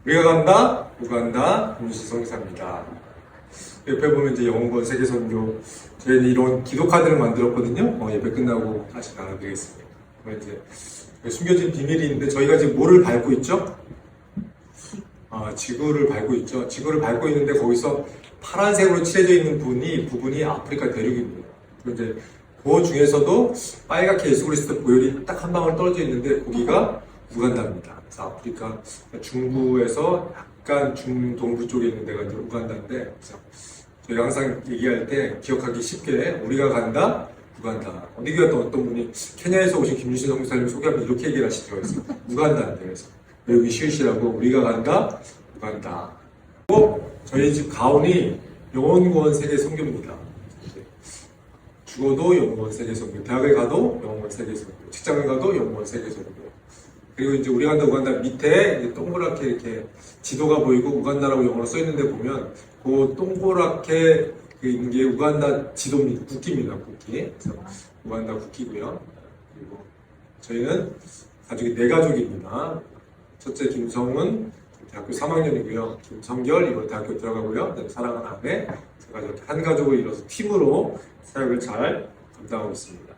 우리가 간다, 우간다, 김유신성사입니다. 옆에 보면 이제 영원권 세계선교, 저희는 이런 기도 카드를 만들었거든요. 예배 끝나고 다시 나눠드리겠습니다. 이제 숨겨진 비밀이 있는데 저희가 지금 뭐를 밟고 있죠? 지구를 밟고 있죠. 지구를 밟고 있는데 거기서 파란색으로 칠해져 있는 부분이 아프리카 대륙입니다. 이제 그 중에서도 빨갛게 예수 그리스도 보혈이 딱 한 방울 떨어져 있는데 거기가 우간다입니다. 그래서 아프리카 중부에서 약간 중동부 쪽에 있는 데가 이제 우간다인데, 그래서 저희가 항상 얘기할 때 기억하기 쉽게 우리가 간다, 우간다. 어디 갔던 어떤 분이 케냐에서 오신 김유신 선교사님 소개하면 이렇게 얘기를 하시더라고요. 우간다인데, 그래서 여기 쉬우시라고 우리가 간다, 우간다. 그리고 저희 집 가온이 영원권 세계 선교입니다. 죽어도 영원권 세계 선교, 대학에 가도 영원권 세계 선교, 직장에 가도 영원권 세계 선교. 그리고 이제 우리가 간다, 우간다 밑에 이제 동그랗게 이렇게 지도가 보이고 우간다라고 영어로 써 있는데 보면 그 동그랗게 있는 게 우간다 지도입니다. 국기입니다. 국기. 그래서 우간다 국기고요. 그리고 저희는 가족이 4가족입니다. 첫째 김성은 대학교 3학년이고요. 김성결 이번 대학교 들어가고요. 사랑하는 아내, 제가 이렇게 한 가족을 이뤄서 팀으로 사역을 잘 감당하고 있습니다.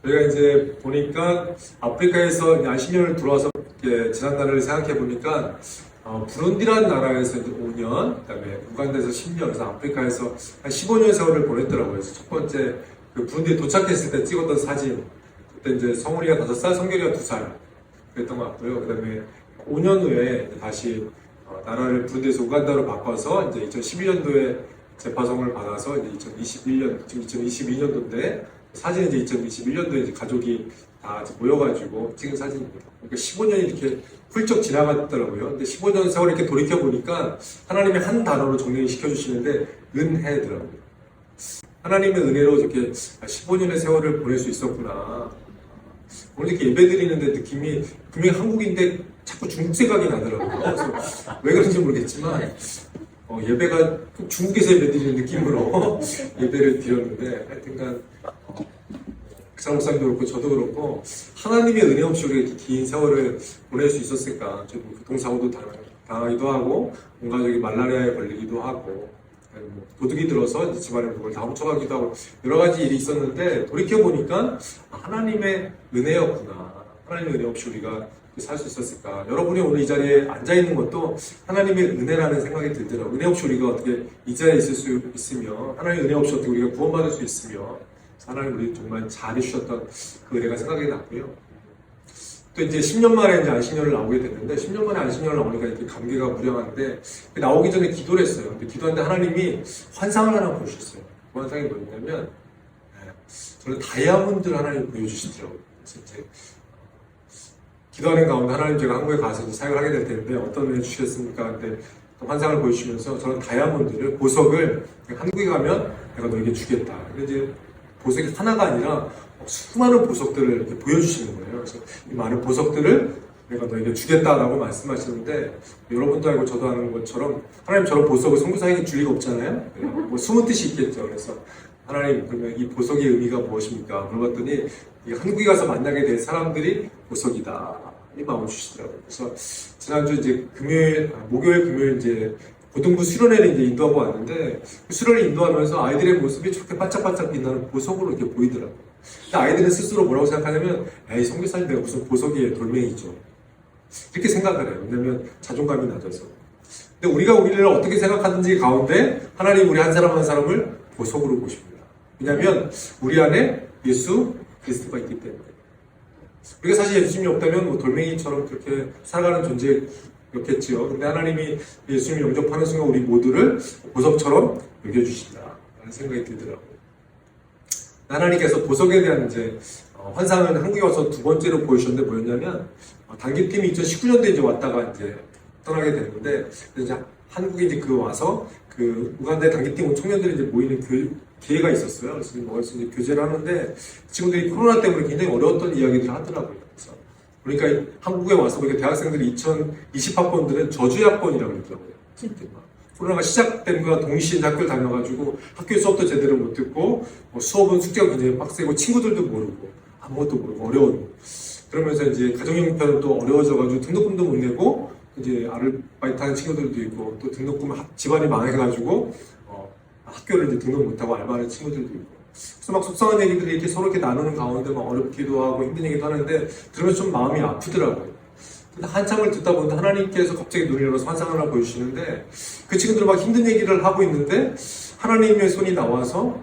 저희가 이제 보니까 아프리카에서 안식년을 들어와서 지난날을 생각해 보니까 부룬디라는 나라에서 이제 5년, 그다음에 우간다에서 10년, 그래서 아프리카에서 한 15년 세월을 보냈더라고요. 그래서 첫 번째 그 부룬디에 도착했을 때 찍었던 사진, 그때 이제 성훈이가 5살, 성결이가 2살 그랬던 것 같고요. 그다음에 5년 후에 다시 나라를 부룬디에서 우간다로 바꿔서 이제 2011년도에 재파송을 받아서 이제 2021년, 지금 2022년도인데 사진은 이제 2021년도에 이제 가족이 다 이제 모여가지고 찍은 사진입니다. 그러니까 15년이 이렇게 훌쩍 지나갔더라고요. 근데 15년 세월 이렇게 돌이켜보니까 하나님이 한 단어로 정리를 시켜주시는데 은혜더라고요. 하나님의 은혜로 이렇게 15년의 세월을 보낼 수 있었구나. 오늘 이렇게 예배 드리는데 느낌이 분명히 한국인데 자꾸 중국 생각이 나더라고요. 그래서 왜 그런지 모르겠지만 예배가 중국에서 예배 드리는 느낌으로 예배를 드렸는데 하여튼간 박사 목사님도 그렇고 저도 그렇고 하나님의 은혜 없이 우리가 이렇게 긴 세월을 보낼 수 있었을까. 저도 교통사고도 당하기도 하고 온 가족이 말라리아에 걸리기도 하고 도둑이 들어서 이제 집안에 물건을 다 훔쳐가기도 하고 여러 가지 일이 있었는데 돌이켜보니까 하나님의 은혜였구나. 하나님의 은혜 없이 우리가 살 수 있었을까. 여러분이 오늘 이 자리에 앉아있는 것도 하나님의 은혜라는 생각이 들더라고요. 은혜 없이 우리가 어떻게 이 자리에 있을 수 있으며 하나님의 은혜 없이 어떻게 우리가 구원받을 수 있으며 하나님 우리 정말 잘해주셨던 그 은혜가 생각이 났고요. 또 이제 10년 만에 이제 안식년을 나오게 됐는데 10년 만에 안식년을 나오니까 이렇게 감개가 무량한데 나오기 전에 기도를 했어요. 근데 기도하는데 하나님이 환상을 하나 보여주셨어요. 그 환상이 뭐냐면 저는 다이아몬드를 하나님 보여주시더라고요. 그래서 이제 기도하는 가운데 하나님 제가 한국에 가서 이제 사역을 하게 될 텐데 어떤 은혜 주시겠습니까? 근데 환상을 보여주시면서 저는 다이아몬드를, 보석을 한국에 가면 내가 너에게 주겠다. 근데 이제 보석이 하나가 아니라 수많은 보석들을 이렇게 보여주시는 거예요. 그래서 이 많은 보석들을 내가 너에게 주겠다라고 말씀하시는데 여러분도 알고 저도 아는 것처럼 하나님 저런 보석을 선교사에게 줄 리가 없잖아요. 뭐 숨은 뜻이 있겠죠. 그래서 하나님 그러면 이 보석의 의미가 무엇입니까? 물어봤더니 한국에 가서 만나게 될 사람들이 보석이다. 이 마음을 주시더라고요. 그래서 지난주 이제 목요일, 금요일 이제 고등부 수련회를 이제 인도하고 왔는데 그 수련을 인도하면서 아이들의 모습이 저렇게 반짝반짝 빛나는 보석으로 이렇게 보이더라고요. 근데 아이들은 스스로 뭐라고 생각하냐면 에이 선교사님 내가 무슨 보석이에요, 돌멩이죠. 이렇게 생각을 해요. 왜냐면 자존감이 낮아서. 근데 우리가 우리를 어떻게 생각하는지 가운데 하나님 우리 한 사람 한 사람을 보석으로 보십니다. 왜냐면 우리 안에 예수 그리스도가 있기 때문에. 우리가 사실 예수님이 없다면 뭐 돌멩이처럼 그렇게 살아가는 존재였겠지요. 근데 하나님이 예수님을 영접하는 순간 우리 모두를 보석처럼 여겨주신다라는 생각이 들더라고요. 하나님께서 보석에 대한 이제 환상을 한국에 와서 두 번째로 보여주셨는데 뭐였냐면 단기팀이 2019년도에 이제 왔다가 이제 떠나게 됐는데 이제 한국에 이제 와서 그 우간다의 단기팀 청년들이 이제 모이는 기회가 있었어요. 그래서 모여서 이제 교제를 하는데 친구들이 코로나 때문에 굉장히 어려웠던 이야기들을 하더라고요. 그래서 그러니까 한국에 와서 보니까 대학생들이 2020학번들은 저주학번이라고 그러더라고요. 코로나가 시작된과 동시에 학교를 다녀가지고 학교 수업도 제대로 못 듣고 수업은 숙제가 굉장히 빡세고 친구들도 모르고 아무것도 모르고 어려운 그러면서 이제 가정형편은 또 어려워져가지고 등록금도 못 내고 이제 아르바이트 하는 친구들도 있고, 또 등록금 집안이 망해가지고, 학교를 이제 등록 못하고 알바하는 친구들도 있고. 그래서 막 속상한 얘기들이 이렇게 서로 이렇게 나누는 가운데 막 어렵기도 하고 힘든 얘기도 하는데, 들으면서 좀 마음이 아프더라고요. 근데 한참을 듣다 보니까 하나님께서 갑자기 눈을 열어서 환상을 하나 보여주시는데, 그 친구들 막 힘든 얘기를 하고 있는데, 하나님의 손이 나와서,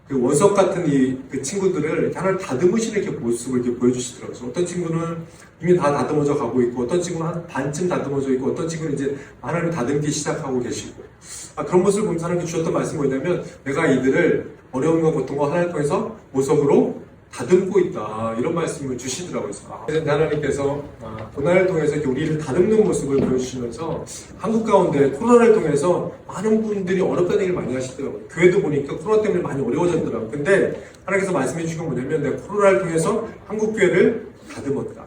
그 원석 같은 그 친구들을 하나를 다듬으시는 이렇게 모습을 이렇게 보여주시더라고요. 어떤 친구는 이미 다 다듬어져 가고 있고, 어떤 친구는 한 반쯤 다듬어져 있고, 어떤 친구는 이제 하나님 다듬기 시작하고 계시고. 그런 모습을 보면서 하나님께 주셨던 말씀이 뭐냐면, 내가 이들을 어려움과 고통과 하나님을 통해서 보석으로 다듬고 있다. 이런 말씀을 주시더라고요. 그래서 하나님께서 고난을 통해서 이렇게 우리를 다듬는 모습을 보여주시면서 한국 가운데 코로나를 통해서 많은 분들이 어렵다는 얘기를 많이 하시더라고요. 교회도 보니까 코로나 때문에 많이 어려워졌더라고요. 근데 하나님께서 말씀해 주신 건 뭐냐면, 내가 코로나를 통해서 한국 교회를 다듬었다.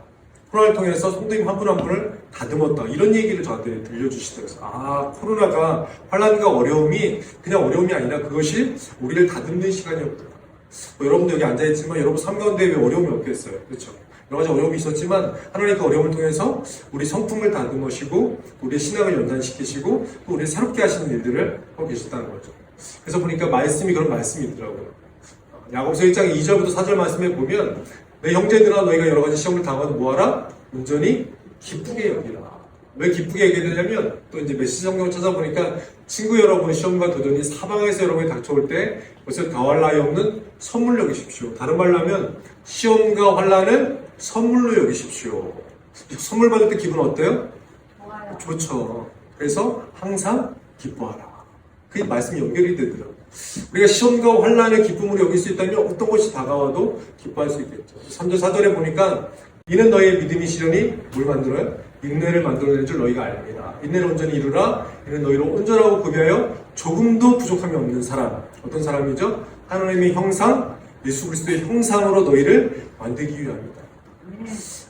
코로나를 통해서 성도님 한 분 한 분을 다듬었다. 이런 얘기를 저한테 들려주시더라고요. 코로나가 환난과 어려움이 그냥 어려움이 아니라 그것이 우리를 다듬는 시간이었구나. 여러분도 여기 앉아있지만 여러분 삶 가운데 왜 어려움이 없겠어요? 그렇죠? 여러 가지 어려움이 있었지만 하나님 그 어려움을 통해서 우리 성품을 다듬으시고 우리의 신앙을 연단시키시고 또 우리를 새롭게 하시는 일들을 하고 계셨다는 거죠. 그래서 보니까 말씀이 그런 말씀이 있더라고요. 야고보서 1장 2절부터 4절 말씀에 보면, 내 형제들아 너희가 여러 가지 시험을 당하면 뭐하라? 온전히 기쁘게 여기라. 왜 기쁘게 여기게 되냐면, 또 이제 메시지 성경을 찾아보니까 친구 여러분의 시험과 도전이 사방에서 여러분이 닥쳐올 때 그것을 더할 나위 없는 선물로 여기십시오. 다른 말로 하면 시험과 환난을 선물로 여기십시오. 선물 받을 때 기분 어때요? 좋아요. 좋죠. 그래서 항상 기뻐하라. 그 말씀이 연결이 되더라고요. 우리가 시험과 환난의 기쁨으로 여길 수 있다면 어떤 것이 다가와도 기뻐할 수 있겠죠. 3절 4절에 보니까, 이는 너희의 믿음이 시련이 뭘 만들어요? 인내를 만들어낼 줄 너희가 알니다. 인내를 온전히 이루라. 이는 너희로 온전하고 구비하여 조금도 부족함이 없는 사람. 어떤 사람이죠? 하나님의 형상, 예수 그리스도의 형상으로 너희를 만들기 위함이다.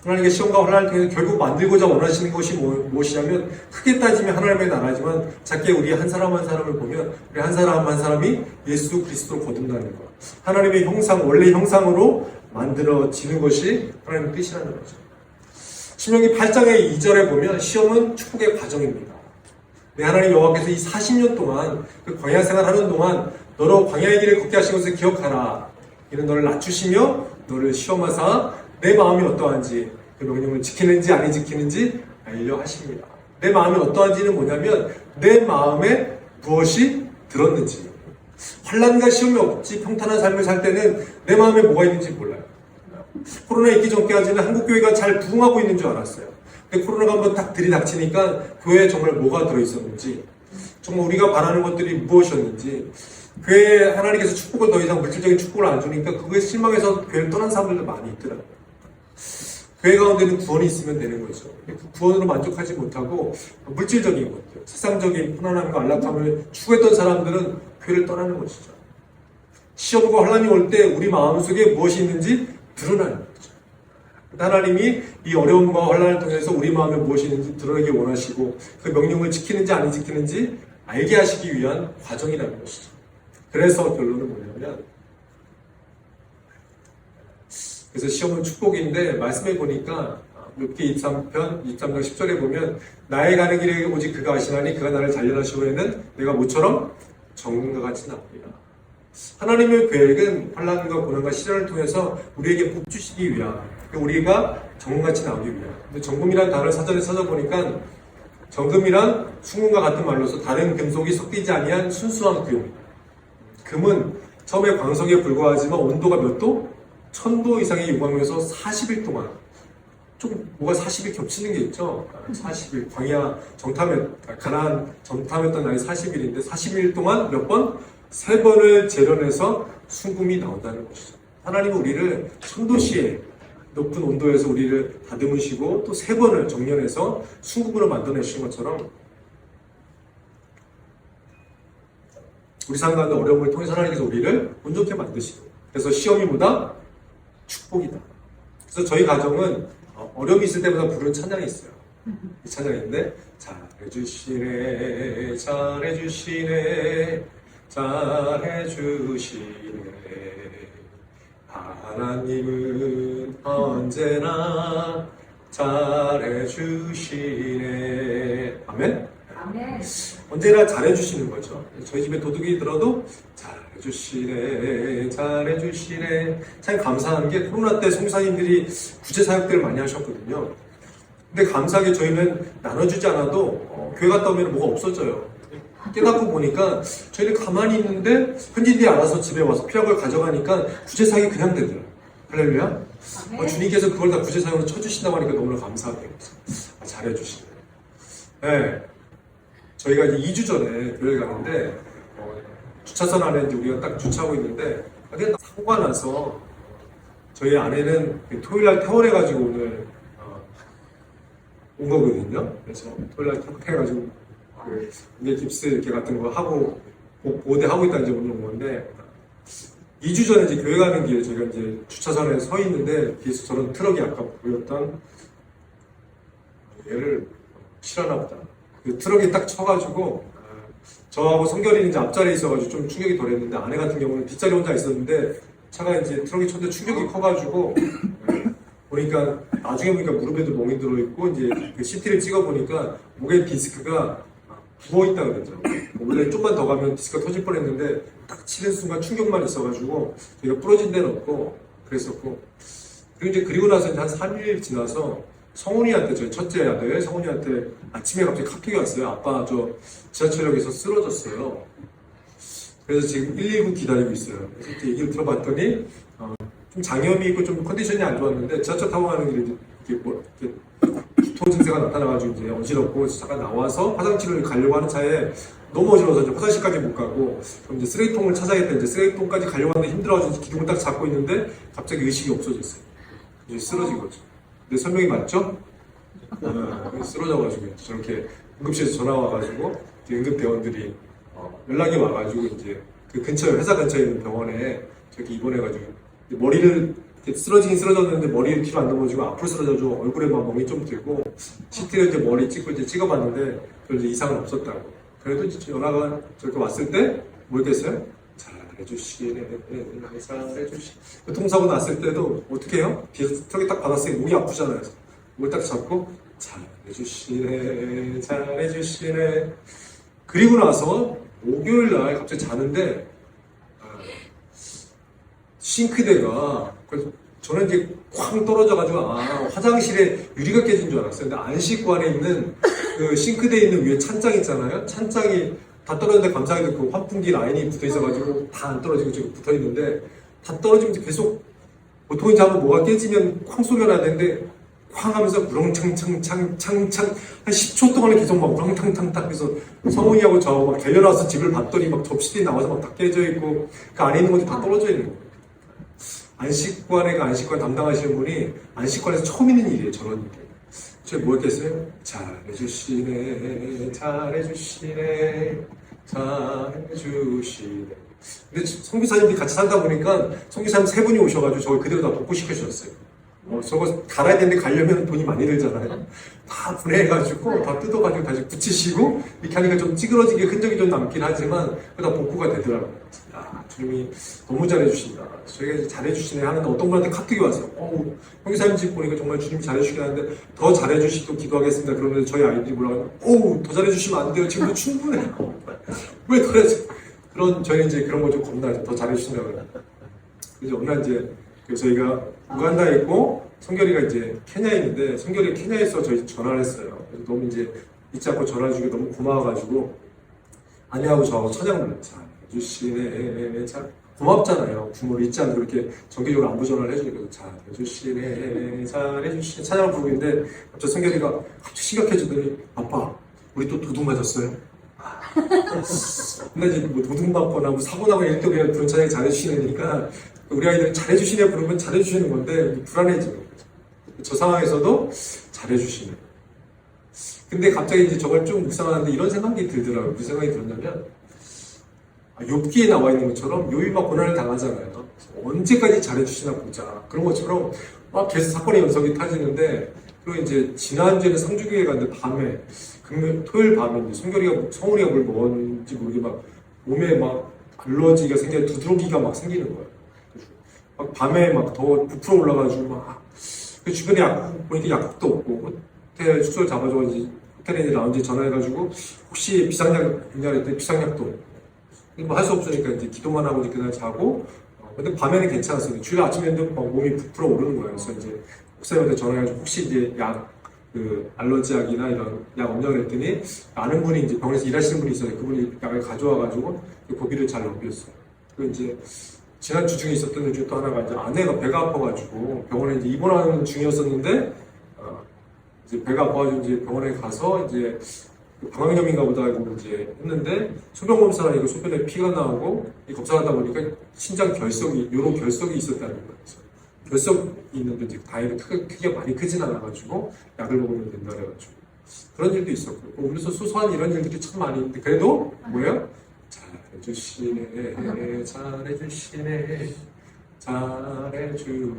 하나님의 시험과 환난을 통해서 결국 만들고자 원하시는 것이 무엇이냐면, 크게 따지면 하나님의 나라지만 작게 우리 한 사람 한 사람을 보면 우리 한 사람 한 사람이 예수 그리스도로 거듭나는 것, 하나님의 형상, 원래 형상으로 만들어지는 것이 하나님의 뜻이라는 거죠. 신명기 8장의 2절에 보면 시험은 축복의 과정입니다. 내 하나님 여호와께서 이 40년 동안 그 광야 생활하는 동안 너로 광야의 길을 걷게 하신 것을 기억하라. 이는 너를 낮추시며 너를 시험하사 내 마음이 어떠한지, 그 명령을 지키는지 아니 지키는지 알려 하십니다. 내 마음이 어떠한지는 뭐냐면, 내 마음에 무엇이 들었는지. 환난과 시험이 없이 평탄한 삶을 살 때는 내 마음에 뭐가 있는지 몰라요. 코로나 있기 전까지는 한국교회가 잘 부흥하고 있는 줄 알았어요. 근데 코로나가 한번 딱 들이닥치니까 교회에 정말 뭐가 들어있었는지, 정말 우리가 바라는 것들이 무엇이었는지, 교회에 하나님께서 축복을 더 이상 물질적인 축복을 안 주니까 그거에 실망해서 교회를 떠난 사람들도 많이 있더라고요. 교회 가운데는 구원이 있으면 되는 거죠. 그 구원으로 만족하지 못하고 물질적인 것들, 세상적인 편안함과 안락함을 추구했던 사람들은 교회를 떠나는 것이죠. 시험과 환난이 올 때 우리 마음속에 무엇이 있는지 드러나는 거죠. 하나님이 이 어려움과 환난을 통해서 우리 마음에 무엇이 있는지 드러내기 원하시고, 그 명령을 지키는지 안 지키는지 알게 하시기 위한 과정이라는 것이죠. 그래서 결론은 뭐냐면, 그래서 시험은 축복인데, 말씀해 보니까 욥기 23편 23장 10절에 보면, 나의 가는 길에 오직 그가 아시나니 그가 나를 단련하시고 에는 내가 모처럼 정금과 같이 나옵니다. 하나님의 계획은 환난과 고난과 시련을 통해서 우리에게 복 주시기 위함, 우리가 정금같이 나오기 위함. 근데 정금이라는 단어를 사전에 찾아보니까, 정금이란 순금과 같은 말로서 다른 금속이 섞이지 아니한 순수한 구용. 금은 처음에 광석에 불과하지만 온도가 몇 도? 1000도 이상의 유광에서 40일 동안, 좀 뭐가 40일 겹치는 게 있죠. 40일 광야 가나안 정탐했던 날이 40일인데 40일 동안 몇 번? 3번을 재련해서 순금이 나온다는 것이죠. 하나님은 우리를 1000도씨의 높은 온도에서 우리를 다듬으시고 또 3번을 정련해서 순금으로 만들어내신 것처럼, 우리 삶 가운데 어려움을 통해서 하나님께서 우리를 온전케 만드시고, 그래서 시험이 뭐다? 축복이다. 그래서 저희 가정은 어려움이 있을 때마다 부르는 찬양이 있어요. 이 찬양인데, 잘해주시네, 잘해주시네, 잘해주시네. 하나님은 언제나 잘해주시네. 아멘? 아멘. 언제나 잘해주시는 거죠. 저희 집에 도둑이 들어도 잘해주시네, 잘해주시네. 참 감사한 게 코로나 때 성사님들이 구제 사역들을 많이 하셨거든요. 근데 감사하게 저희는 나눠주지 않아도 교회 갔다 오면 뭐가 없어져요. 깨닫고 보니까 저희는 가만히 있는데 현지인들이 알아서 집에 와서 필요한 걸 가져가니까 구제 사역이 그냥 되더라고요. 할렐루야. 주님께서 그걸 다 구제 사역으로 쳐주신다고 하니까 너무나 감사하네요. 잘해주시네. 네. 저희가 이제 2주 전에 교회 가는데 주차선 안에 이제 우리가 딱 주차하고 있는데 그냥 사고가 나서 저희 아내는 토요일 날 퇴원해가지고 오늘 온 거거든요. 그래서 토요일 날 퇴원해가지고 이게 깁스 이렇게 같은 거 하고 보대 하고 있다 이제 오늘 온 건데 2주 전에 이제 교회 가는 길에 제가 이제 주차선에 서 있는데 뒤에서 저런 트럭이 아까 보였던 얘를 실었나 보다. 그 트럭이 딱 쳐가지고 저하고 성결이는 이제 앞자리에 있어가지고 좀 충격이 덜했는데 아내 같은 경우는 뒷자리 혼자 있었는데 차가 이제 트럭이 쳤는데 충격이 커가지고 보니까 나중에 보니까 무릎에도 멍이 들어있고 이제 그 CT를 찍어보니까 목에 디스크가 부어있다 그러더라고요. 원래 좀만 더 가면 디스크가 터질 뻔했는데 딱 치는 순간 충격만 있어가지고 저희가 부러진 데는 없고 그랬었고 그리고 나서 이제 한 3일 지나서 성훈이한테 저희 첫째 아들 성훈이한테 아침에 갑자기 카톡이 왔어요. 아빠 저 지하철역에서 쓰러졌어요. 그래서 지금 119 기다리고 있어요. 그래서 이렇게 얘기를 들어봤더니 좀 장염이 있고 좀 컨디션이 안 좋았는데 지하철 타고 가는 길에 이렇게 두통 증세가 나타나가지고 이제 어지럽고 차가 나와서 화장실을 가려고 하는 차에 너무 어지러워서 이제 화장실까지 못 가고 그럼 이제 쓰레기통을 찾아야겠다. 이제 쓰레기통까지 가려고 하는데 힘들어가지고 기둥을 딱 잡고 있는데 갑자기 의식이 없어졌어요. 이제 쓰러진 거죠. 내 설명이 맞죠? 쓰러져가지고 저렇게 응급실에서 전화 와가지고 응급대원들이 연락이 와가지고 이제 그 근처에 회사 근처에 있는 병원에 저렇게 입원해가지고 머리를 쓰러지긴 쓰러졌는데 머리를 뒤로 안 넘어지고 앞으로 쓰러져가지고 얼굴에 막 멍이 좀 들고 CT를 이제 머리 찍고 이제 찍어봤는데 별 이상은 없었다고. 그래도 이제 전화가 저렇게 왔을 때 뭐겠어요? 잘해주시네, 잘해주시. 교통사고 났을 때도 어떻게 해요? 뒤에서 트럭이 딱 받았으니 목이 아프잖아요. 목을 딱 잡고 잘해주시네, 잘해주시네. 그리고 나서 목요일 날 갑자기 자는데 싱크대가 그래서 저는 이제 쾅 떨어져가지고 화장실에 유리가 깨진 줄 알았어요. 근데 안식구 안에 있는 그 싱크대에 있는 위에 찬장 있잖아요. 찬장이 다 떨어졌는데 감사하게도 그 환풍기 라인이 붙어 있어가지고 다 안 떨어지고 지금 붙어 있는데 다 떨어지면 계속 보통 이제 한번 뭐가 깨지면 쾅 소리가 나야 되는데 쾅 하면서 우렁창창창창창 한 10초 동안에 계속 막 우렁탕탕탕 해서 성훈이하고 저하고 막 달려나와서 집을 봤더니 막 접시들이 나와서 막 다 깨져 있고 그 안에 있는 것들이 다 떨어져 있는 거예요. 안식관에 안식관 담당하시는 분이 안식관에서 처음 있는 일이에요. 저런 일이. 저희 뭐 했겠어요? 잘해주시네, 잘해주시네, 잘해주시네. 근데 성기사님들이 같이 살다 보니까 성기사님 3분이 오셔가지고 저걸 그대로 다 복구시켜 주셨어요. 저거 갈아야 되는데 가려면 돈이 많이 들잖아요. 다 분해해가지고 다 뜯어가지고 다시 붙이시고 이렇게 하니까 좀 찌그러지게 흔적이 좀 남긴 하지만 그다 복구가 되더라고요. 야, 주님이 너무 잘해주신다. 저희가 잘해주시네 하는데 어떤 분한테 카톡이 왔어요. 형사님 집 보니까 정말 주님이 잘해주시긴 하는데 더 잘해주시도록 기도하겠습니다. 그러면 저희 아이들이 뭐라고 하면 더 잘해주시면 안 돼요. 지금도 충분해요. 왜 그러지? 저희는 이제 그런 거 좀 겁나죠. 더 잘해주신다고. 그래서 어느 날 이제 저희가 우간다에 있고 성결이가 이제 케냐에 있는데 성결이가 케냐에서 저희 전화를 했어요. 그래서 너무 이제 잊지 않고 전화 주기 너무 고마워가지고 아내하고 저하고 찬양 불렀어요. 잘해주시네, 참 고맙잖아요. 부모를 잊지 않고 그렇게 정기적으로 안부 전화를 해주니까 잘해주시네, 잘해주시네 찬양을 부르고 있는데 갑자기 성결이가 갑자기 심각해지더니 아빠 우리 또 도둑 맞았어요? 근데 이제 뭐 도둑 맞거나 뭐 사고 나거나 이럴 때 그냥 그런 찬양이 잘해주시니까 우리 아이들은 잘해주시네 부르면 잘해주시는 건데 불안해지는 거죠. 저 상황에서도 잘해주시네. 근데 갑자기 이제 저걸 좀 묵상하는데 이런 생각이 들더라고요. 무슨 생각이 들었냐면 욥기에 나와 있는 것처럼 욥이 막 고난을 당하잖아요. 언제까지 잘해주시나 보자. 그런 것처럼 막 계속 사건의 연속이 타지는데 그리고 이제 지난주에는 상주교회 갔는데 밤에 토요일 밤에 이제 성훈이가 뭘 먹었는지 모르게 막 몸에 막 알러지가 생겨 두드러기가 막 생기는 거예요. 막 밤에 막 더 부풀어 올라가지고 막 그 주변에 보니까 약국도 없고 호텔 숙소를 잡아줘 이제 호텔에 이제 라운지에 전화해가지고 혹시 비상약 있냐 했더니 비상약도 없고 뭐 할 수 없으니까 이제 기도만 하고 이제 그날 자고 근데 밤에는 괜찮았어요. 주일 아침에는 막 몸이 부풀어 오르는 거예요. 그래서 이제 목사님한테 전화해가지고 혹시 이제 그 알러지 약이나 이런 약 없냐고 그랬더니 아는 분이 이제 병원에서 일하시는 분이 있어요. 그분이 약을 가져와가지고 그 고비를 잘 넘겼어요. 그 이제 지난 주 중에 있었던 일 중에 또 하나가 이제 아내가 배가 아파가지고 병원에 이제 입원하는 중이었었는데 이제 배가 아파가지고 이제 병원에 가서 이제 방광염인가 보다 하고 이제 했는데 소변 검사를 이거 소변에 피가 나오고 이 검사를 하다 보니까 신장 결석이 요런 결석이 있었다는 거예요. 결석이 있는데 이제 다행히 크기가 많이 크진 않아가지고 약을 먹으면 된다 그래가지고 그런 일도 있었고 그래서 소소한 이런 일들이 참 많이 있는데 그래도 뭐예요? 잘해주시네 잘해주시네 잘해주시네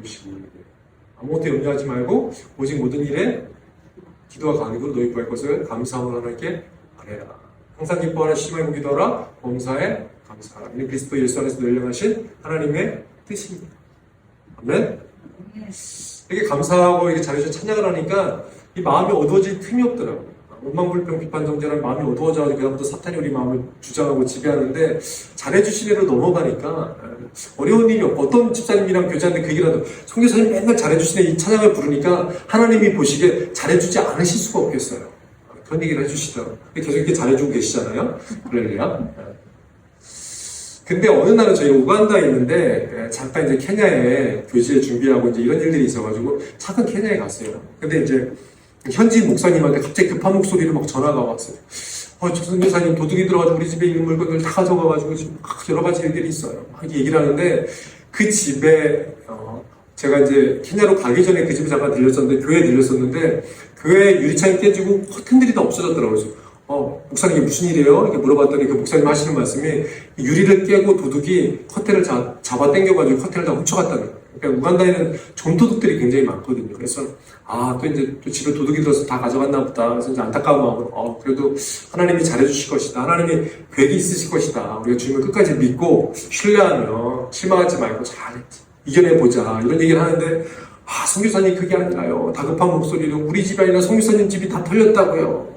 아무것도 염려하지 말고 오직 모든 일에 기도와 간구로 너희 구할 것을 감사함으로 하나님께 아뢰라. 항상 기뻐하라 심하게 기도하라 범사에 감사하라. 이는 그리스도 예수 안에서 너희를 향하신 하나님의 뜻입니다. 아멘. 이렇게 감사하고 이렇게 잘해주셔서 찬양을 하니까 이 마음이 어두워질 틈이 없더라고요. 원망불평 비판정죄라는 마음이 어두워져가지고 그다음부터 사탄이 우리 마음을 주장하고 지배하는데 잘해주시기로 넘어가니까 어려운 일이 없고 어떤 집사님이랑 교제하는데 그 얘기라도 성교사님 맨날 잘해주시네 이 찬양을 부르니까 하나님이 보시기에 잘해주지 않으실 수가 없겠어요. 그런 얘기를 해주시더라고요. 계속 이렇게 잘해주고 계시잖아요. 그럴래요? 근데 어느 날은 저희가 우간다에 있는데 잠깐 이제 케냐에 교제 준비하고 이제 이런 일들이 있어가지고 잠깐 케냐에 갔어요. 근데 이제 현지 목사님한테 갑자기 급한 목소리로 막 전화가 왔어요. 선교사님 도둑이 들어가지고 우리 집에 있는 물건을 다 가져가가지고 지금 막 여러 가지 일들이 있어요. 막 얘기를 하는데 그 집에 제가 이제 케냐로 가기 전에 그 집에 잠깐 들렸었는데 교회에 들렸었는데 교회 유리창이 깨지고 커튼들이 다 없어졌더라고요. 그래서 목사님 이게 무슨 일이에요? 이렇게 물어봤더니 그 목사님 하시는 말씀이 유리를 깨고 도둑이 커튼을 잡아 당겨가지고 커튼을 다 훔쳐갔다는 거예요. 그러니까 우간다에는 좀도둑들이 굉장히 많거든요. 그래서 또 이제 또 집에 도둑이 들어서 다 가져갔나 보다. 그래서 이제 안타까운 마음으로 그래도 하나님이 잘해주실 것이다. 하나님이 계획이 있으실 것이다. 우리가 주님을 끝까지 믿고 신뢰하며 실망하지 말고 잘 이겨내보자. 이런 얘기를 하는데 선교사님 그게 아니라요. 다급한 목소리로 우리 집이 아니라 선교사님 집이 다 털렸다고요.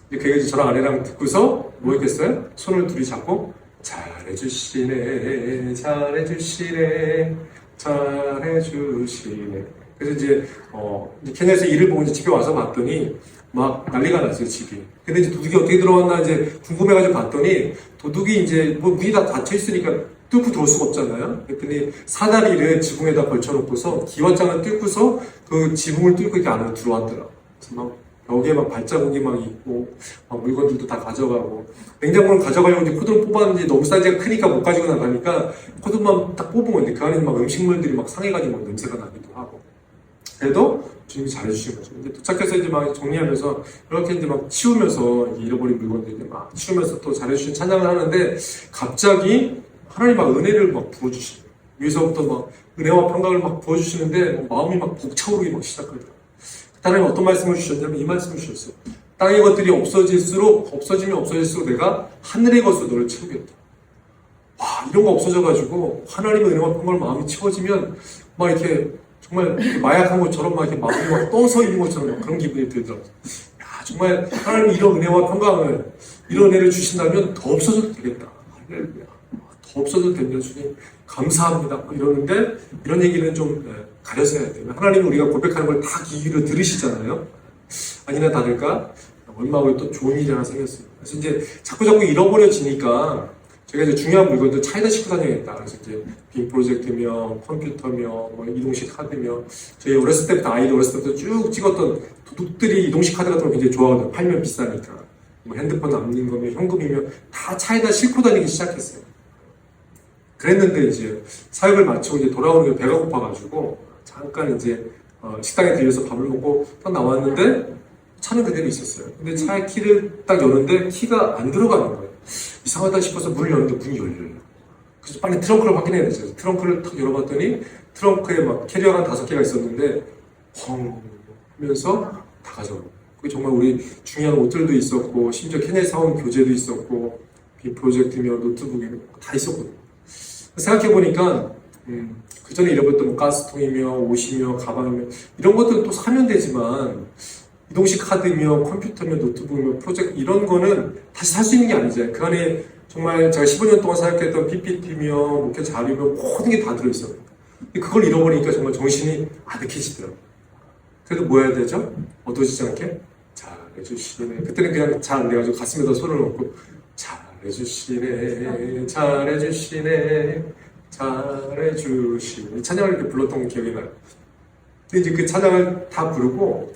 그게 저랑 아내랑 듣고서 뭐 했겠어요? 손을 둘이 잡고 잘해주시네 잘해주시네 잘해주시네. 그래서 이제 케냐에서 일을 보고 이제 집에 와서 봤더니 막 난리가 났어요 집이. 근데 이제 도둑이 어떻게 들어왔나 이제 궁금해가지고 봤더니 도둑이 이제 뭐 문이 다 닫혀 있으니까 뚫고 들어올 수가 없잖아요. 그랬더니 사다리를 지붕에다 걸쳐놓고서 기와장을 뚫고서 그 지붕을 뚫고 이렇게 안으로 들어왔더라고요. 그래서 막 벽에 막 발자국이 막 있고 막 물건들도 다 가져가고 냉장고를 가져가려고 이제 코드를 뽑았는데 너무 사이즈가 크니까 못 가지고 나가니까 코드만 딱 뽑은 건데 그 안에 막 음식물들이 막 상해가지고 막 냄새가 나기도 하고 그래도 주님이 잘해주신 거죠. 이제 도착해서 이제 막 정리하면서 이렇게 이제 막 치우면서 잃어버린 물건들 막 치우면서 또 잘해주신 찬양을 하는데 갑자기 하나님 막 은혜를 막 부어주시고 위에서부터 막 은혜와 평강을 막 부어주시는데 마음이 막 벅차오르기 막 시작하더라고요. 하나님 어떤 말씀을 주셨냐면 이 말씀을 주셨어요. 땅의 것들이 없어지면 없어질수록 내가 하늘의 것으로 너를 채우겠다. 와, 이런 거 없어져가지고 하나님의 은혜와 평강을 마음이 채워지면 막 이렇게 정말 마약한 것처럼 막 이렇게 마음이 막 떠서 있는 것처럼 막 그런 기분이 들더라고요. 야, 정말 하나님이 이런 은혜와 평강을 이런 은혜를 주신다면 더 없어져도 되겠다. 할렐루야. 더 없어져도 됩니다. 주님 감사합니다. 이러는데 이런 얘기는 좀 가려서 해야 돼요. 하나님은 우리가 고백하는 걸 다 귀로 들으시잖아요. 아니나 다를까 얼마 후에 또 좋은 일이 하나 생겼어요. 그래서 이제 자꾸 잃어버려지니까 제가 이제 중요한 물건들 차에다 싣고 다녀야겠다. 그래서 이제 빔 프로젝트며 컴퓨터며 뭐 이동식 카드며 저희 어렸을 때부터 아이들 어렸을 때부터 쭉 찍었던 도둑들이 이동식 카드 같은 거 굉장히 좋아하거든요. 팔면 비싸니까. 뭐 핸드폰 남는 거며 현금이며 다 차에다 싣고 다니기 시작했어요. 그랬는데 이제 사역을 마치고 이제 돌아오는 게 배가 고파가지고 잠깐 이제 식당에 들려서 밥을 먹고 딱 나왔는데 차는 그대로 있었어요. 근데 차의 키를 딱 여는데 키가 안 들어가는 거예요. 이상하다 싶어서 문을 여는데 문이 열려요. 그래서 빨리 트렁크를 확인해야 되죠. 트렁크를 탁 열어봤더니 트렁크에 막 캐리어가 한 5개가 있었는데 펑 하면서 다 가져가고 그게 정말 우리 중요한 옷들도 있었고 심지어 케냐에 사온 교재도 있었고 빔 프로젝트며 노트북이며 다 있었거든요. 생각해보니까 그 전에 잃어버렸던 뭐 가스통이며 옷이며 가방이며 이런 것들은 또 사면 되지만 이동식 카드며 컴퓨터며 노트북이며 프로젝트 이런 거는 다시 살 수 있는 게 아니잖아요. 그 안에 정말 제가 15년 동안 사용했던 PPT며 목표 자료며 모든 게 다 들어있어요. 근데 그걸 잃어버리니까 정말 정신이 아득해지더라고요. 그래도 뭐 해야 되죠? 어두워지지 않게? 잘해주시네. 그때는 그냥 잘 안 돼가지고 가슴에다 손을 얹고 잘해주시네 잘해주시네 잘해주시네 이 찬양을 이렇게 불렀던 기억이 나요. 근데 이제 그 찬양을 다 부르고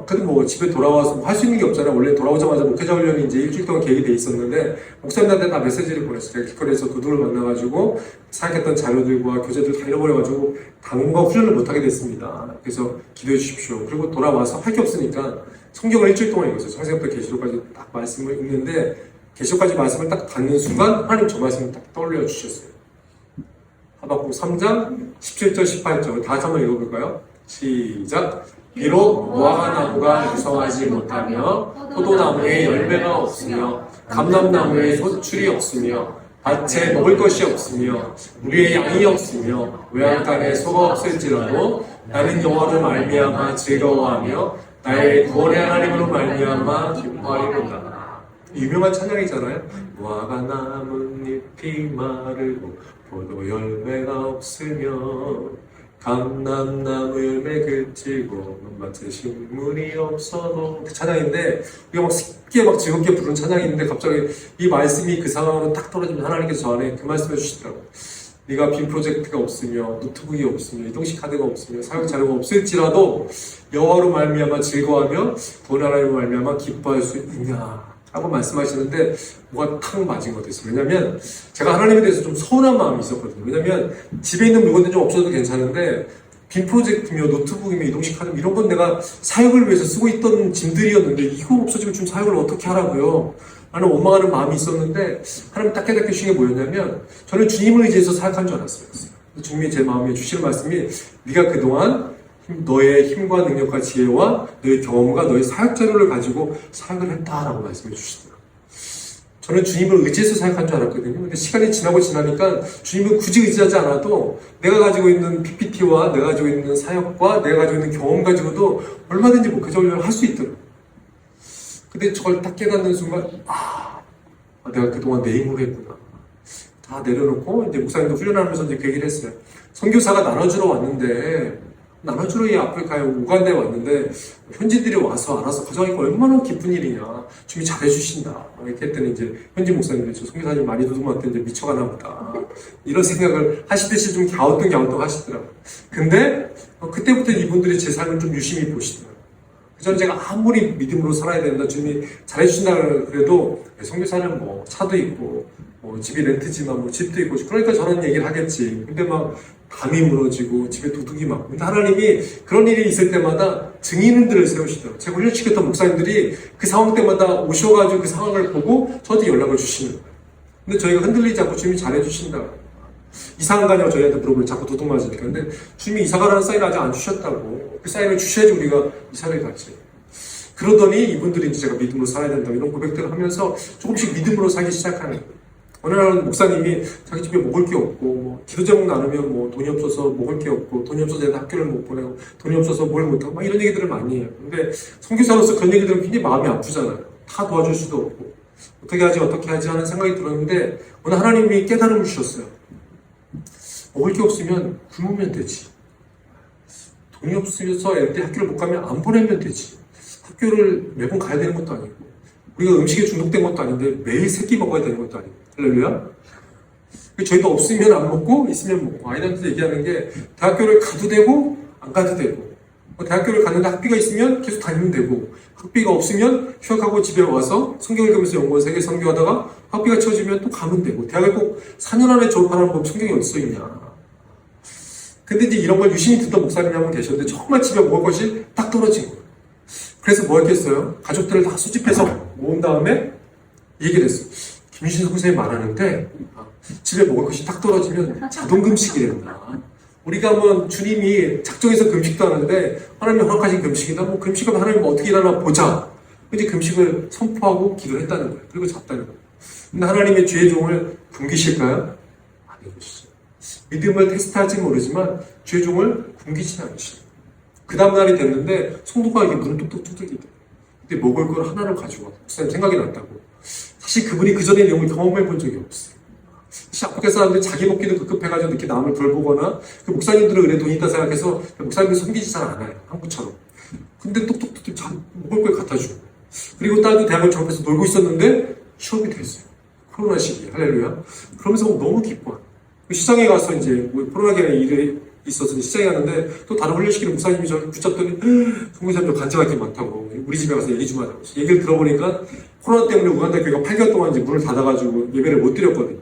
근데 뭐 집에 돌아와서 할 수 있는 게 없잖아요. 원래 돌아오자마자 목회자 훈련이 이제 일주일 동안 계획이 돼 있었는데 목사님한테 다 메시지를 보냈어요. 제가 길거리에서 도둑을 만나가지고 사역했던 자료들과 교재들 다 잃어버려가지고 당분간 훈련을 못하게 됐습니다. 그래서 기도해 주십시오. 그리고 돌아와서 할 게 없으니까 성경을 일주일 동안 읽었어요. 창세기부터 계시록까지 딱 말씀을 읽는데 계시록까지 말씀을 딱 닫는 순간 하나님 저 말씀을 딱 떠올려 주셨어요. 하박국 3장 17절 18절 다 같이 한번 읽어볼까요? 시작. 비록 무화과 나무가 유성하지 못하며 포도나무에 열매가 없으며 감람나무에 소출이 없으며 밭에 먹을 것이 없으며 우리의 양이 없으며 외양간에 소가 없을지라도 나는 여호와를 말미암아 즐거워하며 나의 구원의 하나님으로 말미암아 기뻐하리로다. 유명한 찬양이잖아요. 무화과 나뭇잎이 마르고 포도 열매가 없으며 감람나무 열매 그치고 밭에 식물이 없어도 그 찬양인데 우리가 막 쉽게 막 즐겁게 부르는 찬양인데 갑자기 이 말씀이 그 상황으로 딱 떨어지면 하나님께서 저 안에 그 말씀해 주시더라고요. 네가 빔 프로젝트가 없으며 노트북이 없으며 이동식 카드가 없으며 사용 자료가 없을지라도 여호와로 말미암아 즐거워하며 본 하나님으로 말미암아 기뻐할 수 있냐 라고 말씀하시는데 뭐가 탁 맞은 것 같았어요. 왜냐면 제가 하나님에 대해서 좀 서운한 마음이 있었거든요. 왜냐면 집에 있는 물건들 좀 없어도 괜찮은데 빔 프로젝트며 노트북이며 이동식 카드 이런 건 내가 사역을 위해서 쓰고 있던 짐들이었는데 이거 없어지면 좀 사역을 어떻게 하라고요? 라는 원망하는 마음이 있었는데 하나님 딱 깨닫게 주신 게 뭐였냐면 저는 주님을 의지해서 사역한 줄 알았어요. 주님이 제 마음에 주시는 말씀이 네가 그동안 너의 힘과 능력과 지혜와 너의 경험과 너의 사역 자료를 가지고 사역을 했다라고 말씀해 주시더라고요. 저는 주님을 의지해서 사역한 줄 알았거든요. 근데 시간이 지나고 지나니까 주님을 굳이 의지하지 않아도 내가 가지고 있는 PPT와 내가 가지고 있는 사역과 내가 가지고 있는 경험 가지고도 얼마든지 목회자 훈련을 할 수 있더라고요. 근데 저걸 딱 깨닫는 순간 내가 그동안 내 힘으로 했구나. 다 내려놓고 이제 목사님도 훈련하면서 이제 그 얘기를 했어요. 선교사가 나눠주러 왔는데 나눠주러 이 아프리카에 우간다에 왔는데 현지들이 와서 알아서 가져가니까 얼마나 기쁜 일이냐. 주님이 잘해주신다. 이렇게 했더니 이제 현지 목사님들이 저 선교사님 많이 도둑맞대 이제 미쳐가나 보다. 이런 생각을 하시듯이 좀 갸우뚱 하시더라고요. 근데 그때부터 이분들이 제 삶을 좀 유심히 보시더라고요. 저는 제가 아무리 믿음으로 살아야 된다, 주님이 잘해주신다 그래도 선교사는 뭐 차도 있고 뭐 집이 렌트지만 뭐 집도 있고 그러니까 저런 얘기를 하겠지. 근데 막 담이 무너지고 집에 도둑이 많고 근데 하나님이 그런 일이 있을 때마다 증인들을 세우시더라고요. 제가 훈련시켰던 목사님들이 그 상황 때마다 오셔가지고 그 상황을 보고 저한테 연락을 주시는 거예요. 근데 저희가 흔들리지 않고 주님이 잘해주신다. 이사가 가냐고 저희한테 물어보면 자꾸 도둑 맞으니까. 근데 주님이 이사 가라는 사인을 아직 안 주셨다고. 그 사인을 주셔야지 우리가 이사를 가지. 그러더니 이분들이 이제 제가 믿음으로 살아야 된다 이런 고백들을 하면서 조금씩 믿음으로 살기 시작하는 거예요. 어느 날은 목사님이 자기 집에 먹을 게 없고 뭐 기도 제목 나누면 뭐 돈이 없어서 먹을 게 없고 돈이 없어서 애들 학교를 못 보내고 돈이 없어서 뭘 못하고 막 이런 얘기들을 많이 해요. 근데 선교사로서 그런 얘기들은 굉장히 마음이 아프잖아요. 다 도와줄 수도 없고 어떻게 하지 하는 생각이 들었는데 오늘 하나님이 깨달음을 주셨어요. 먹을 게 없으면 굶으면 되지. 돈이 없어서 애들 학교를 못 가면 안 보내면 되지. 학교를 매번 가야 되는 것도 아니고 우리가 음식에 중독된 것도 아닌데 매일 세 끼 먹어야 되는 것도 아니고 할렐루야. 저희도 없으면 안 먹고 있으면 먹고 아이들한테 얘기하는 게 대학교를 가도 되고 안 가도 되고 대학교를 갔는데 학비가 있으면 계속 다니면 되고 학비가 없으면 휴학하고 집에 와서 성경 읽으면서 연구원 세계 선교하다가 학비가 채워지면 또 가면 되고 대학을 꼭 4년 안에 졸업하는 법 성경에 어디 써 있냐. 근데 이제 이런 걸 유심히 듣던 목사님이 한 분 계셨는데 정말 집에 먹을 것이 딱 떨어진 거예요. 그래서 뭐 했겠어요? 가족들을 다 수집해서 모은 다음에 얘기를 했어요. 김유신 선생님이 말하는데 집에 먹을 것이 딱 떨어지면 자동금식이란다. 우리가 뭐 주님이 작정해서 금식도 하는데 하나님이 허락하신 금식이다. 뭐 금식하면 하나님 어떻게 일하나 보자. 이제 금식을 선포하고 기도를 했다는 거예요. 그리고 잤다는 거예요. 근데 하나님의 죄의 종을 굶기실까요? 안 해보시죠. 믿음을 테스트할지 모르지만 죄종을 굶기지는 않으시는 거예요. 그 다음날이 됐는데 성도가 이게 문을 뚝뚝 두들기더라고요. 근데 먹을 걸 하나를 가지고 와서 목사님 생각이 났다고. 사실 그분이 그 전에 내용을 경험해 본 적이 없어요. 사실 아프리카 사람들이 자기 먹기도 급급해가지고 이렇게 남을 돌보거나 그 목사님들은 그래 돈이 있다 생각해서 목사님들 섬기지 잘 않아요. 한국처럼. 근데 똑똑똑똑 먹을 걸 갖다 주고. 그리고 딸도 대학을 졸업해서 놀고 있었는데 취업이 됐어요. 코로나 시기에. 할렐루야. 그러면서 너무 기뻐요. 시장에 가서 이제 코로나기에 일이 있어서 시장에 가는데 또 다른 훈련시키는 목사님이 저를 붙잡더니 성교사님 저 간증할 게 많다고 우리 집에 가서 얘기 좀 하자고. 얘기를 들어보니까 코로나 때문에 우간다 교회가 8개월 동안 이제 문을 닫아가지고 예배를 못 드렸거든요.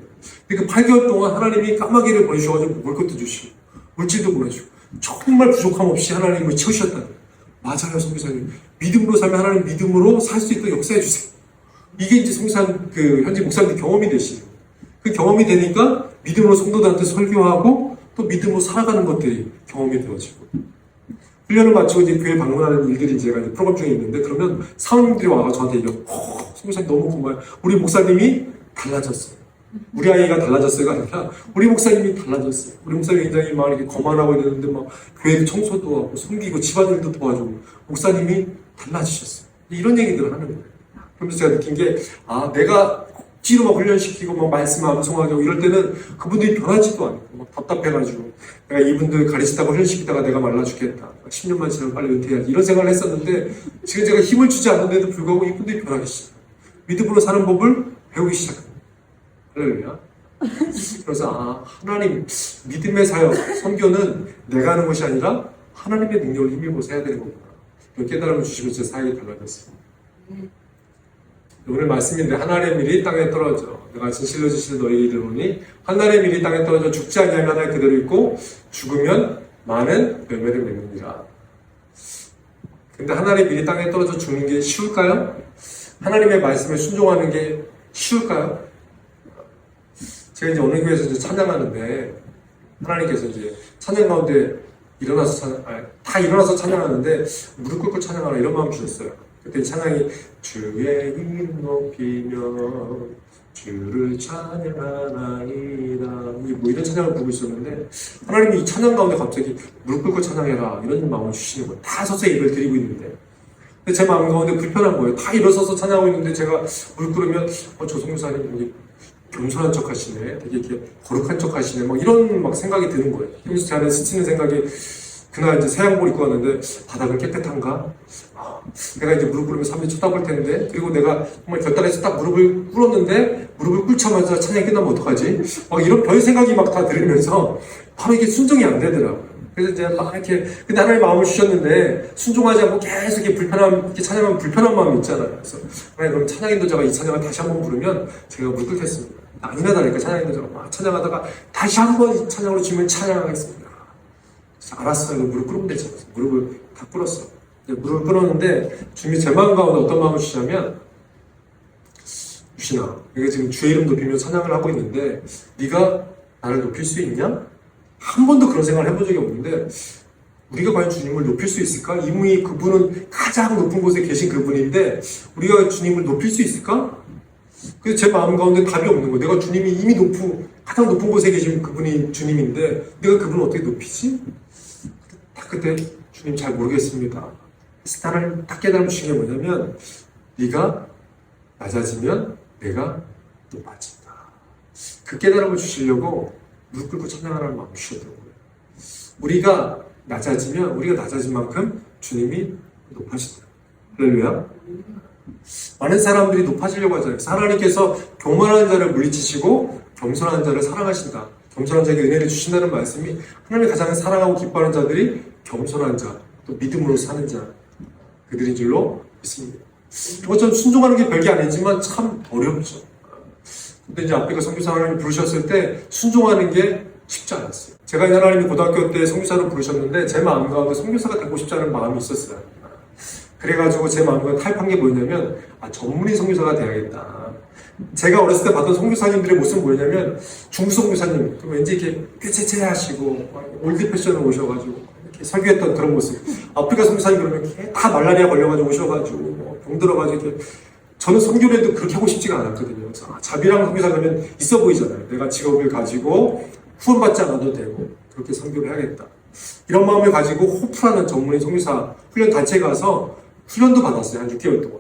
그 8개월 동안 하나님이 까마귀를 보내주셔가지고 먹을 것도 주시고 물질도 보내주고 정말 부족함 없이 하나님을 채우셨다는 거예요. 맞아요, 성교사님. 믿음으로 살면 하나님 믿음으로 살 수 있도록 역사해 주세요. 이게 이제 성교사님 현재 목사님들 경험이 되시는 거예요. 그 경험이 되니까 믿음으로 성도들한테 설교하고 또 믿음으로 살아가는 것들이 경험이 되어지고 훈련을 마치고 이제 교회 방문하는 일들이 제가 이제 프로그램 중에 있는데 그러면 사모님들이 와서 저한테 얘기해요. 성교사님 너무 고마워요. 우리 목사님이 달라졌어요. 우리 아이가 달라졌어요가 아니라 우리 목사님이 달라졌어요. 우리 목사님이 굉장히 막 이렇게 거만하고 있는데 막 교회 청소도 하고 섬기고 집안일도 도와주고 목사님이 달라지셨어요. 이런 얘기들을 하는 거예요. 그러면서 제가 느낀 게 내가 억지로 막 훈련시키고 막 말씀 암송하고 이럴 때는 그분들이 변하지도 않고 막 답답해가지고 내가 이분들 가르치다가 훈련시키다가 내가 말라 죽겠다. 10년만 지나면 빨리 은퇴해야지. 이런 생각을 했었는데 지금 제가 힘을 주지 않는데도 불구하고 이분들이 변하기 시작해요. 믿음으로 사는 법을 배우기 시작합니다. 할렐루야. 그래서 하나님 믿음의 사역, 선교는 내가 하는 것이 아니라 하나님의 능력을 힘입어서 해야 되는 거구나. 깨달음을 주시면 제 사역이 달라졌어요. 오늘 말씀인데 하나님의 밀이 땅에 떨어져 내가 진실로 진실로 너희에게 이르노니 하나님의 밀이 땅에 떨어져 죽지 아니하면 하나님 그대로 있고 죽으면 많은 열매를 맺느니라. 근데 하나님의 밀이 땅에 떨어져 죽는 게 쉬울까요? 하나님의 말씀에 순종하는 게 쉬울까요? 제가 이제 어느 교회에서 이제 찬양하는데 하나님께서 이제 찬양 가운데 다 일어나서 찬양하는데 무릎 꿇고 찬양하라 이런 마음 주셨어요. 그때 찬양이 주의 이름 높이며 주를 찬양하나이다 뭐 이런 찬양을 부르고 있었는데 하나님이 이 찬양 가운데 갑자기 무릎 꿇고 찬양해라 이런 마음을 주시는 거예요. 다 서서 예배를 드리고 있는데 근데 제 마음 가운데 불편한 거예요. 다 일어서서 찬양하고 있는데 제가 무릎 꿇으면 저 성교사님 겸손한 척 하시네. 되게 이렇게 거룩한 척 하시네. 막 이런 막 생각이 드는 거예요. 평소 제 안에 스치는 생각이 그날 이제 새 양복 입고 왔는데 바닥은 깨끗한가? 내가 이제 무릎 꿇으면 사람들이 쳐다볼 텐데 그리고 내가 정말 결단해서 딱 무릎을 꿇었는데 무릎을 꿇자마자 찬양이 끝나면 어떡하지? 막 이런 별 생각이 막 다 들으면서 바로 이게 순종이 안 되더라고요. 그래서 이제 막 이렇게 근데 하나님 마음을 주셨는데 순종하지 않고 계속 이렇게 이렇게 찬양하면 불편한 마음이 있잖아요. 그래서 하나님 그럼 찬양 인도자가 이 찬양을 다시 한번 부르면 제가 무릎 꿇겠습니다. 아니나 다를까 찬양 인도자가 막 찬양하다가 다시 한번 이 찬양으로 주면 찬양하겠습니다. 알았어요. 무릎 꿇으면 되죠. 무릎을 다 꿇었어. 무릎을 꿇었는데 주님이 제 마음 가운데 어떤 마음을 주시냐면 유신아 내가 지금 주의 이름 높이며 찬양을 하고 있는데 네가 나를 높일 수 있냐? 한 번도 그런 생각을 해본 적이 없는데 우리가 과연 주님을 높일 수 있을까? 이미 그분은 가장 높은 곳에 계신 그분인데 우리가 주님을 높일 수 있을까? 그래서 제 마음 가운데 답이 없는 거예요. 내가 주님이 이미 가장 높은 곳에 계신 그분이 주님인데 내가 그분을 어떻게 높이지? 딱 그때 주님 잘 모르겠습니다. 스타를 딱 깨달음 주신 게 뭐냐면 네가 낮아지면 내가 높아진다. 그 깨달음을 주시려고 무릎 꿇고 찬양하라는 마음을 주셨더라고요. 우리가 낮아진 만큼 주님이 높아진다. 할렐루야. 많은 사람들이 높아지려고 하잖아요. 하나님께서 교만한 자를 물리치시고 겸손한 자를 사랑하신다. 겸손한 자에게 은혜를 주신다는 말씀이 하나님이 가장 사랑하고 기뻐하는 자들이 겸손한 자, 또 믿음으로 사는 자 그들인 줄로 믿습니다. 이것처럼 순종하는 게 별게 아니지만 참 어렵죠. 근데 이제 아프리카 선교사 하나님이 부르셨을 때 순종하는 게 쉽지 않았어요. 제가 하나님이 고등학교 때 선교사로 부르셨는데 제 마음 가운데 선교사가 되고 싶지 않은 마음이 있었어요. 그래가지고 제 마음에 타입한 게 뭐냐면 전문의 선교사가 돼야겠다. 제가 어렸을 때 봤던 선교사님들의 모습은 뭐냐면 중국 선교사님 왠지 이렇게 꾀채채 하시고 올드 패션으로 오셔가지고 이렇게 설교했던 그런 모습. 아프리카 선교사님 그러면 다 말라리아 걸려가지고 오셔가지고 병 들어가지고 이렇게 저는 선교를 해도 그렇게 하고 싶지가 않았거든요. 그래서 자비랑 선교사 그러면 있어 보이잖아요. 내가 직업을 가지고 후원받지 않아도 되고 그렇게 선교를 해야겠다. 이런 마음을 가지고 호프라는 전문의 선교사 훈련 단체에 가서 훈련도 받았어요. 한 6개월 동안.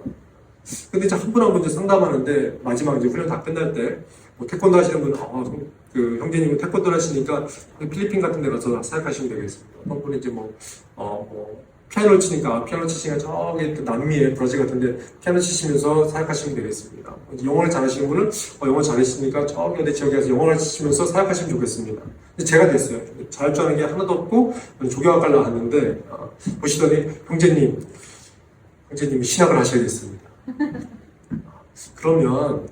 근데 이제 한 분 한 분 이제 상담하는데 마지막 이제 훈련 다 끝날 때 뭐 태권도 하시는 분은 그 형제님은 태권도 하시니까 필리핀 같은 데 가서 사역하시면 되겠습니다. 한 분은 이제 피아노를 치니까 저기 남미의 브라질 같은데 피아노 치시면서 사역하시면 되겠습니다. 영어를 잘하시는 분은 영어 잘하시니까 저기 어디 지역에 가서 영어를 치시면서 사역하시면 좋겠습니다. 제가 됐어요. 잘할 줄 아는 게 하나도 없고 조교학과를 나왔는데 보시더니 형제님이 신학을 하셔야겠습니다. 그러면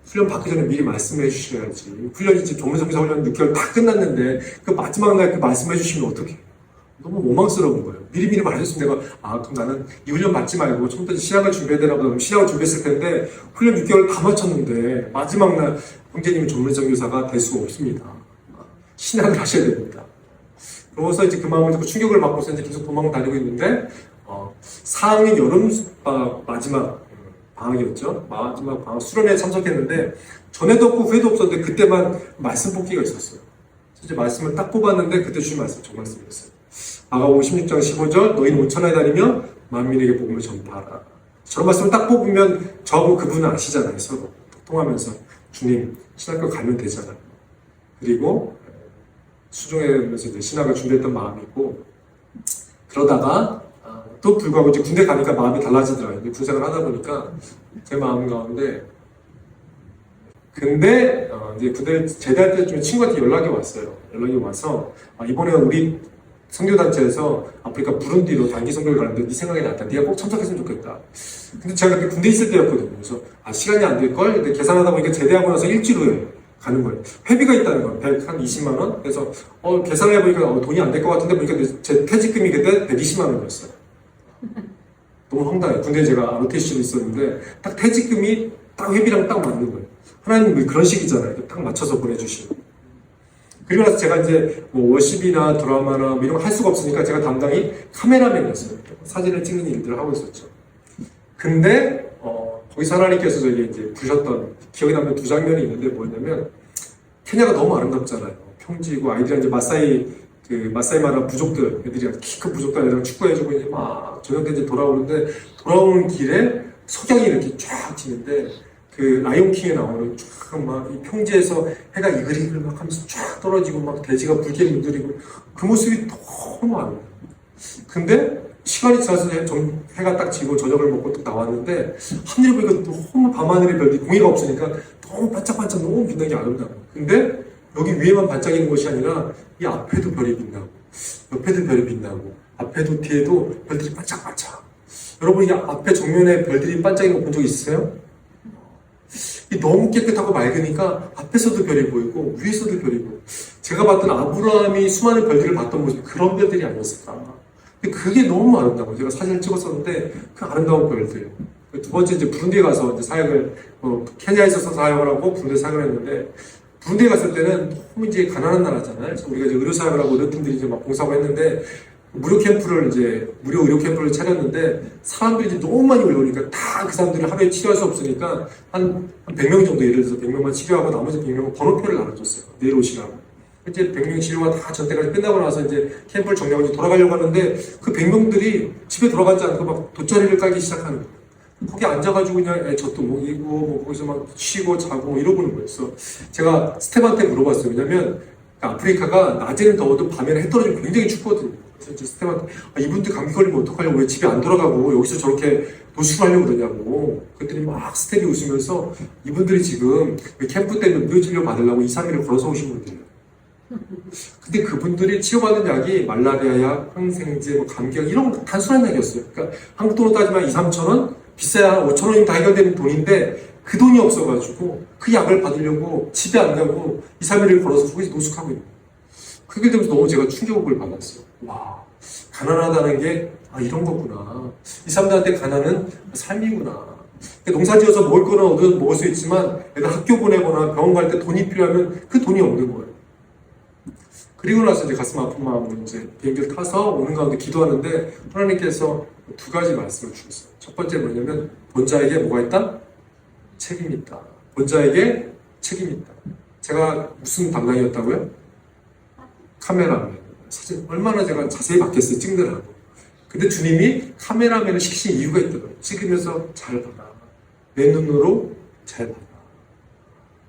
훈련 받기 전에 미리 말씀해 주셔야지. 훈련이 지금 전문성교사 훈련 6개월 다 끝났는데 그 마지막 날 그 말씀해 주시면 어떡해. 너무 원망스러운 거예요. 미리미리 말해줬으면 내가 그럼 나는 이 훈련 받지 말고 처음부터 신학을 준비해야 되나 보다. 신학을 준비했을 텐데 훈련 6개월 다 마쳤는데 마지막 날 형제님이 전문성교사가 될 수가 없습니다. 신학을 하셔야 됩니다. 그러고서 이제 그 마음을 듣고 충격을 받고서 이제 계속 도망 다니고 있는데 4학년 여름 마지막 방학이었죠. 마지막 방학 수련회에 참석했는데 전에도 없고 후에도 없었는데 그때만 말씀 뽑기가 있었어요. 이제 말씀을 딱 뽑았는데 그때 주신 말씀 저 말씀이었어요. 마가복음 16장 15절 너희는 5천하에 다니며 만민에게 복음을 전파하라. 저런 말씀을 딱 뽑으면 저하고 그분은 아시잖아요. 서로 통하면서 주님 신학교 가면 되잖아요. 그리고 수종회면서 이제 신학을 준비했던 마음이 있고 그러다가 또 불구하고 이제 군대 가니까 마음이 달라지더라고요. 군생활 하다 보니까 제 마음 가운데 근데 이제 군대 제대할 때쯤에 친구한테 연락이 왔어요. 연락이 와서 이번에 우리 선교단체에서 아프리카 부룬디로 단기 선교를 가는데 네 생각이 났다. 네가 꼭 참석했으면 좋겠다. 근데 제가 그때 군대 있을 때였거든요. 그래서 시간이 안 될걸? 근데 계산하다 보니까 제대하고 나서 일주일 후에 가는 거예요. 회비가 있다는 거예요. 한 20만 원? 그래서 계산을 해보니까 돈이 안 될 것 같은데 보니까 제 퇴직금이 그때 120만 원이었어요. 너무 황당해요. 군대에 제가 로테이션이 있었는데 딱 퇴직금이 딱 회비랑 딱 맞는 거예요. 하나님은 그런 식이잖아요. 딱 맞춰서 보내주시는. 그리고 나서 제가 이제 워십이나 드라마나 이런 거 할 수가 없으니까 제가 담당이 카메라맨이었어요. 사진을 찍는 일들을 하고 있었죠. 근데 거기서 하나님께서 저에게 이제 부르셨던 기억에 남는 두 장면이 있는데 뭐였냐면 케냐가 너무 아름답잖아요. 평지고 아이들이랑 이제 마사이마라 부족들, 애들이 키 큰 부족들 애들이랑 축구해주고 이제 막 저녁 때 이제 돌아오는데 돌아오는 길에 석양이 이렇게 쫙 지는데 그 라이온킹에 나오는 쫙 막 이 평지에서 해가 이글이글 막 하면서 쫙 떨어지고 막 대지가 붉게 물들이고 그 모습이 너무 아름다워요. 근데 시간이 지나서 해가 딱 지고 저녁을 먹고 또 나왔는데 하늘을 보니까 너무 밤하늘의 별이 공해가 없으니까 너무 반짝반짝 너무 빛나는 게 아름다워요. 근데 여기 위에만 반짝이는 것이 아니라 이 앞에도 별이 빛나고 옆에도 별이 빛나고 앞에도 뒤에도 별들이 반짝반짝. 여러분 이 앞에 정면에 별들이 반짝이는 거 본 적 있으세요? 너무 깨끗하고 맑으니까 앞에서도 별이 보이고 위에서도 별이 보이고 제가 봤던 아브라함이 수많은 별들을 봤던 모습이 그런 별들이 아니었을까. 근데 그게 너무 아름다워요. 제가 사진을 찍었었는데 그 아름다운 별들. 두 번째 이제 부룬디에 가서 이제 사역을 케냐에서 사역을 하고 부룬디에 사역을 했는데 부룬디에 갔을 때는 너무 이제 가난한 나라잖아요. 그래서 우리가 이제 의료 사역을 하고 의료팀들이 이제 막 봉사하고 했는데 무료 의료 캠프를 차렸는데 사람들이 이제 너무 많이 올라오니까 다 그 사람들이 하루에 치료할 수 없으니까 한 100명 정도 예를 들어서 100명만 치료하고 나머지 100명은 번호표를 나눠줬어요. 내일 오시라고. 이제 100명 치료가 다 전때까지 끝나고 나서 이제 캠프를 정리하고 이제 돌아가려고 하는데 그 100명들이 집에 돌아가지 않고 막 돗자리를 깔기 시작하는 거예요. 거기 앉아가지고 그냥 젖도 먹이고 거기서 막 쉬고 자고 이러고 있는 거예요. 그래서 제가 스텝한테 물어봤어요. 왜냐면 아프리카가 낮에는 더워도 밤에는 해 떨어지면 굉장히 춥거든요. 그래서 이제 스텝한테 이분들 감기 걸리면 어떡하려고 왜 집에 안 돌아가고 여기서 저렇게 노숙을 하려고 그러냐고. 그랬더니 막 스텝이 웃으면서 이분들이 지금 캠프 때문에 무료치료 받으려고 2, 3일을 걸어서 오신 분들이에요. 근데 그분들이 치료받는 약이 말라리아 약, 항생제, 감기약 이런 단순한 약이었어요. 그러니까 한국 돈으로 따지면 2, 3천 원? 비싸야 5천 원이면 다 해결되는 돈인데 그 돈이 없어가지고 그 약을 받으려고 집에 안 가고 2, 3일을 걸어서 거기서 노숙하고 있는 거예요. 그게 되면서 너무 제가 충격을 받았어요. 와, 가난하다는 게 이런 거구나. 이 사람들한테 가난은 삶이구나. 농사 지어서 먹을 거는 얻어 먹을 수 있지만 애들 학교 보내거나 병원 갈 때 돈이 필요하면 그 돈이 없는 거예요. 그리고 나서 이제 가슴 아픈 마음으로 이제 비행기를 타서 오는 가운데 기도하는데 하나님께서 두 가지 말씀을 주셨어요. 첫 번째 뭐냐면 본자에게 뭐가 있다? 책임이 있다. 본자에게 책임이 있다. 제가 무슨 담당이었다고요? 카메라맨. 사진 얼마나 제가 자세히 봤겠어요, 찍느라고. 근데 주님이 카메라맨을 시키신 이유가 있더라고요. 찍으면서 잘 봐라. 내 눈으로 잘 봐라.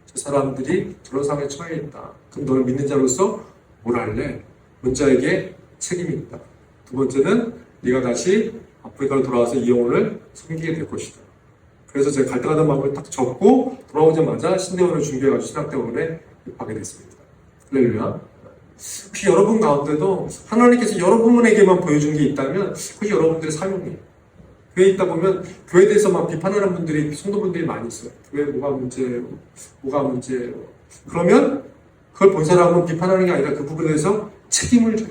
저 사람들이 저런 상황에 처해 있다. 그럼 너를 믿는 자로서 뭘 할래? 본자에게 책임이 있다. 두 번째는 네가 다시 아프리카로 돌아와서 이 영혼을 섬기게 될 것이다. 그래서 제가 갈등하던 마음을 딱 접고 돌아오자마자 신대원을 준비해가지고 신학대원에 입학하게 됐습니다. 할렐루야. 혹시 여러분 가운데도 하나님께서 여러분에게만 보여준 게 있다면 그게 여러분들의 사명이에요. 교회에 있다 보면 교회에 대해서 막 비판하는 분들이, 성도분들이 많이 있어요. 교회 뭐가 문제예요? 뭐가 문제예요? 그러면 그걸 본 사람은 비판하는 게 아니라 그 부분에 대해서 책임을 져요.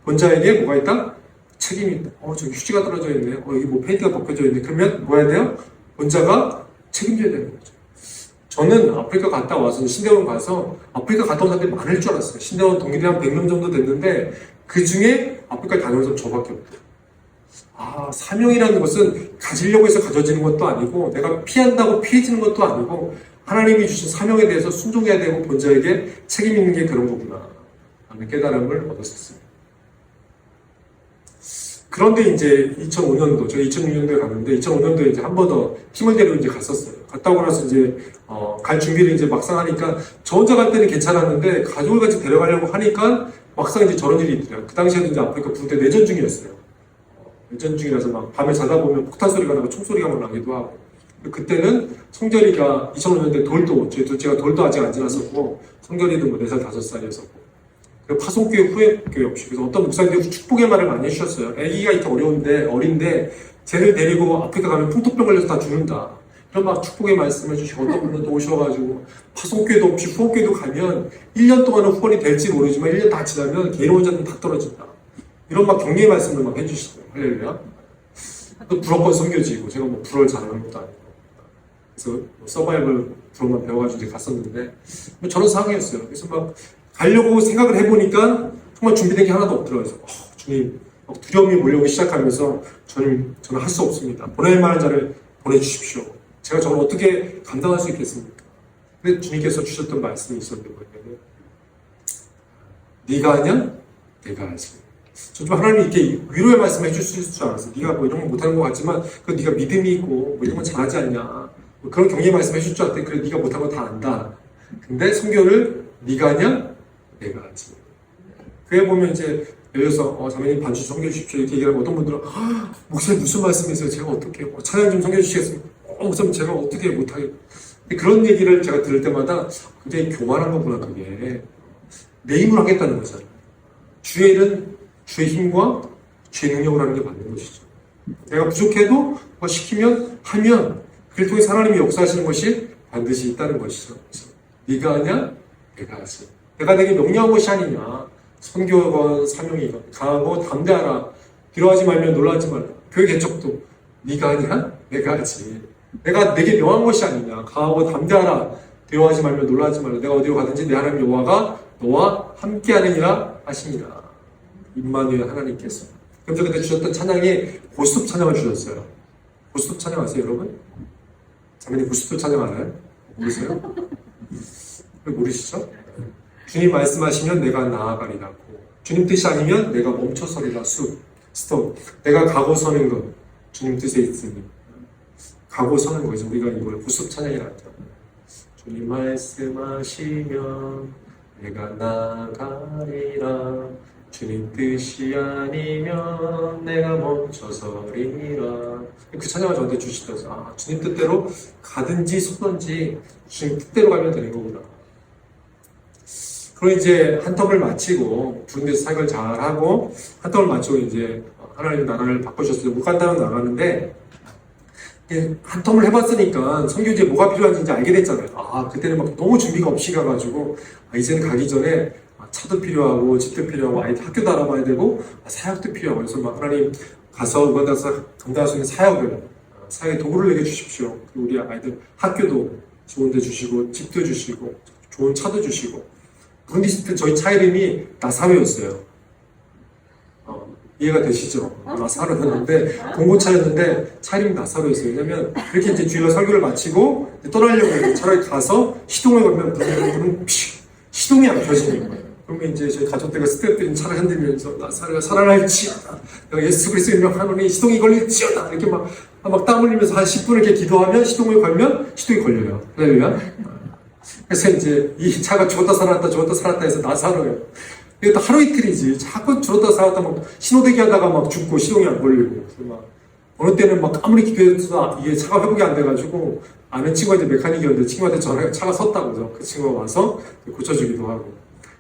본자에게 뭐가 있다? 책임이 있다. 저기 휴지가 떨어져 있네. 여기 뭐 페인트가 벗겨져 있네. 그러면 뭐 해야 돼요? 본자가 책임져야 되는 거죠. 저는 아프리카 갔다 와서 신대원 가서 아프리카 갔다 온 사람들이 많을 줄 알았어요. 신대원 동일이 한 100명 정도 됐는데 그 중에 아프리카 다녀온 사람 저밖에 없대요. 사명이라는 것은 가지려고 해서 가져지는 것도 아니고 내가 피한다고 피해지는 것도 아니고 하나님이 주신 사명에 대해서 순종해야 되고 본자에게 책임 있는 게 그런 거구나 하는 깨달음을 얻었습니다. 그런데 이제 2005년도, 제가 2006년도에 갔는데 2005년도에 이제 한 번 더 팀을 데리고 이제 갔었어요. 갔다 오고 나서 이제 갈 준비를 이제 막상 하니까 저 혼자 갈 때는 괜찮았는데 가족을 같이 데려가려고 하니까 막상 이제 저런 일이 있더라고요. 그 당시에는 이제 아프리카 부대 내전 중이었어요. 내전 중이라서 막 밤에 자다 보면 폭탄 소리가 나고 총 소리가 나기도 하고. 그때는 성결이가 2005년도에 돌도, 저희 둘째가 돌도 아직 안 지났었고 성결이도 뭐 4살, 5살이었었고. 파송교육, 후회교육 없이. 그래서 어떤 목사님들이 축복의 말을 많이 해주셨어요. 아기가 이렇게 어린데, 쟤를 데리고 아프리카 가면 풍토병 걸려서 다 죽는다. 이런 막 축복의 말씀을 해주시고, 어떤 분은 또 오셔가지고, 파송교회도 없이 후원교회도 가면 1년 동안은 후원이 될지 모르지만 1년 다 지나면 개인원자는 다 떨어진다. 이런 막 격려의 말씀을 막 해주시더라고요. 할렐루야. 또 불어권 섬겨지고, 제가 뭐 불어를 잘하는 것도 아니고. 그래서 서바이벌 불어만 배워가지고 이제 갔었는데, 저런 상황이었어요. 그래서 막, 가려고 생각을 해보니까 정말 준비된 게 하나도 없더라고요. 주님, 두려움이 몰려오기 시작하면서 저는 할 수 없습니다. 보낼 만한 자를 보내주십시오. 제가 저를 어떻게 감당할 수 있겠습니까? 근데 주님께서 주셨던 말씀이 있었는데 뭐냐면 네가 하냐? 내가 하지. 저 좀 하나님이 이렇게 위로의 말씀을 해주실 줄 알았어요. 네가 뭐 이런 거 못하는 것 같지만 그 네가 믿음이 있고 뭐 이런 건 잘하지 않냐. 뭐 그런 격려의 말씀 해줄 줄 알았더니 그래 네가 못한 거 다 안다. 근데 성교를 네가 하냐? 내가 하지. 그에 보면 이제 예를 들어서 자매님 반주 섬겨주십시오 이렇게 얘기하면 어떤 분들은 목사님 무슨 말씀이세요? 제가 어떻게 찬양 좀 섬겨주시겠습니까? 목사님 제가 어떻게 못하겠. 그런 얘기를 제가 들을 때마다 굉장히 교만한 거구나. 그게 내 힘으로 하겠다는 거잖아요. 주의 일은 주의 힘과 주의 능력으로 하는 게 맞는 것이죠. 내가 부족해도 뭐 시키면 하면 그를 통해 하나님이 역사하시는 것이 반드시 있다는 것이죠. 네가 하냐? 내가 하지. 내가 내게 명령한 것이 아니냐. 선교건 사명이건 강하고 담대하라. 두려워하지 말며 놀라지 말라. 교회 개척도 네가 하냐? 내가 하지. 내가 내게 명한 것이 아니냐. 강하고 담대하라. 두려워하지 말며 놀라지 말라. 내가 어디로 가든지 내 하나님 여호와가 너와 함께하느니라 하시니라. 임마누엘 하나님께서. 그럼 저 그때 주셨던 찬양이 고스톱 찬양을 주셨어요. 고스톱 찬양 아세요 여러분? 자매님 고스톱 찬양 알아요? 모르세요? 모르시죠? 주님 말씀하시면 내가 나아가리라고. 주님 뜻이 아니면 내가 멈춰서리라. 스톱. 내가 가고 서는 것. 주님 뜻에 있으니. 가고 서는 거죠. 우리가 이걸 구습 찬양이라 하죠. 주님 말씀하시면 내가 나아가리라. 주님 뜻이 아니면 내가 멈춰서리라. 그 찬양을 저한테 주시면서 주님 뜻대로 가든지 서든지 주님 뜻대로 가면 되는 거구나. 그리고 이제 한 텀을 마치고 부른 데서 사역을 잘하고 한 텀을 마치고 이제 하나님 나라를 바꾸셨어요. 우간다로 나가는데 한 텀을 해봤으니까 선교지에 뭐가 필요한지 이제 알게 됐잖아요. 그때는 막 너무 준비가 없이 가가지고 이제는 가기 전에 차도 필요하고 집도 필요하고 아이들 학교도 알아봐야 되고 사역도 필요하고 그래서 막 하나님 가서 우간다에서 감당할 수 있는 사역의 도구를 내게 주십시오. 그리고 우리 아이들 학교도 좋은 데 주시고 집도 주시고 좋은 차도 주시고 부른디 때 저희 차 이름이 나사로였어요. 이해가 되시죠? 나사로였는데 공고차였는데 차 이름이 나사로였어요. 왜냐면 이렇게 이제 주일날 설교를 마치고 떠나려고 해요. 차라리 가서 시동을 걸면 시동이 안 켜지는 거예요. 그러면 이제 저희 가족들과 스태프들이 차를 흔들면서 나 살아날지어다. 내가 예수 그리스도의 이름 하노니 시동이 걸릴지어다. 이렇게 막 땀 흘리면서 한 10분 이렇게 기도하면 시동을 걸면 시동이 걸려요. 할렐루야. 그래서 이제 이 차가 죽었다 살았다 해서 나 살아요. 이것도 하루 이틀이지. 자꾸 죽었다 살았다 막 신호대기 하다가 막 죽고 시동이 안 걸리고. 그래서 막 어느 때는 막 아무리 기도해도 이게 차가 회복이 안 돼가지고 아는 친구가 이제 메카닉이었는데 친구한테 전화해 차가 섰다고 해서 그 친구가 와서 고쳐주기도 하고.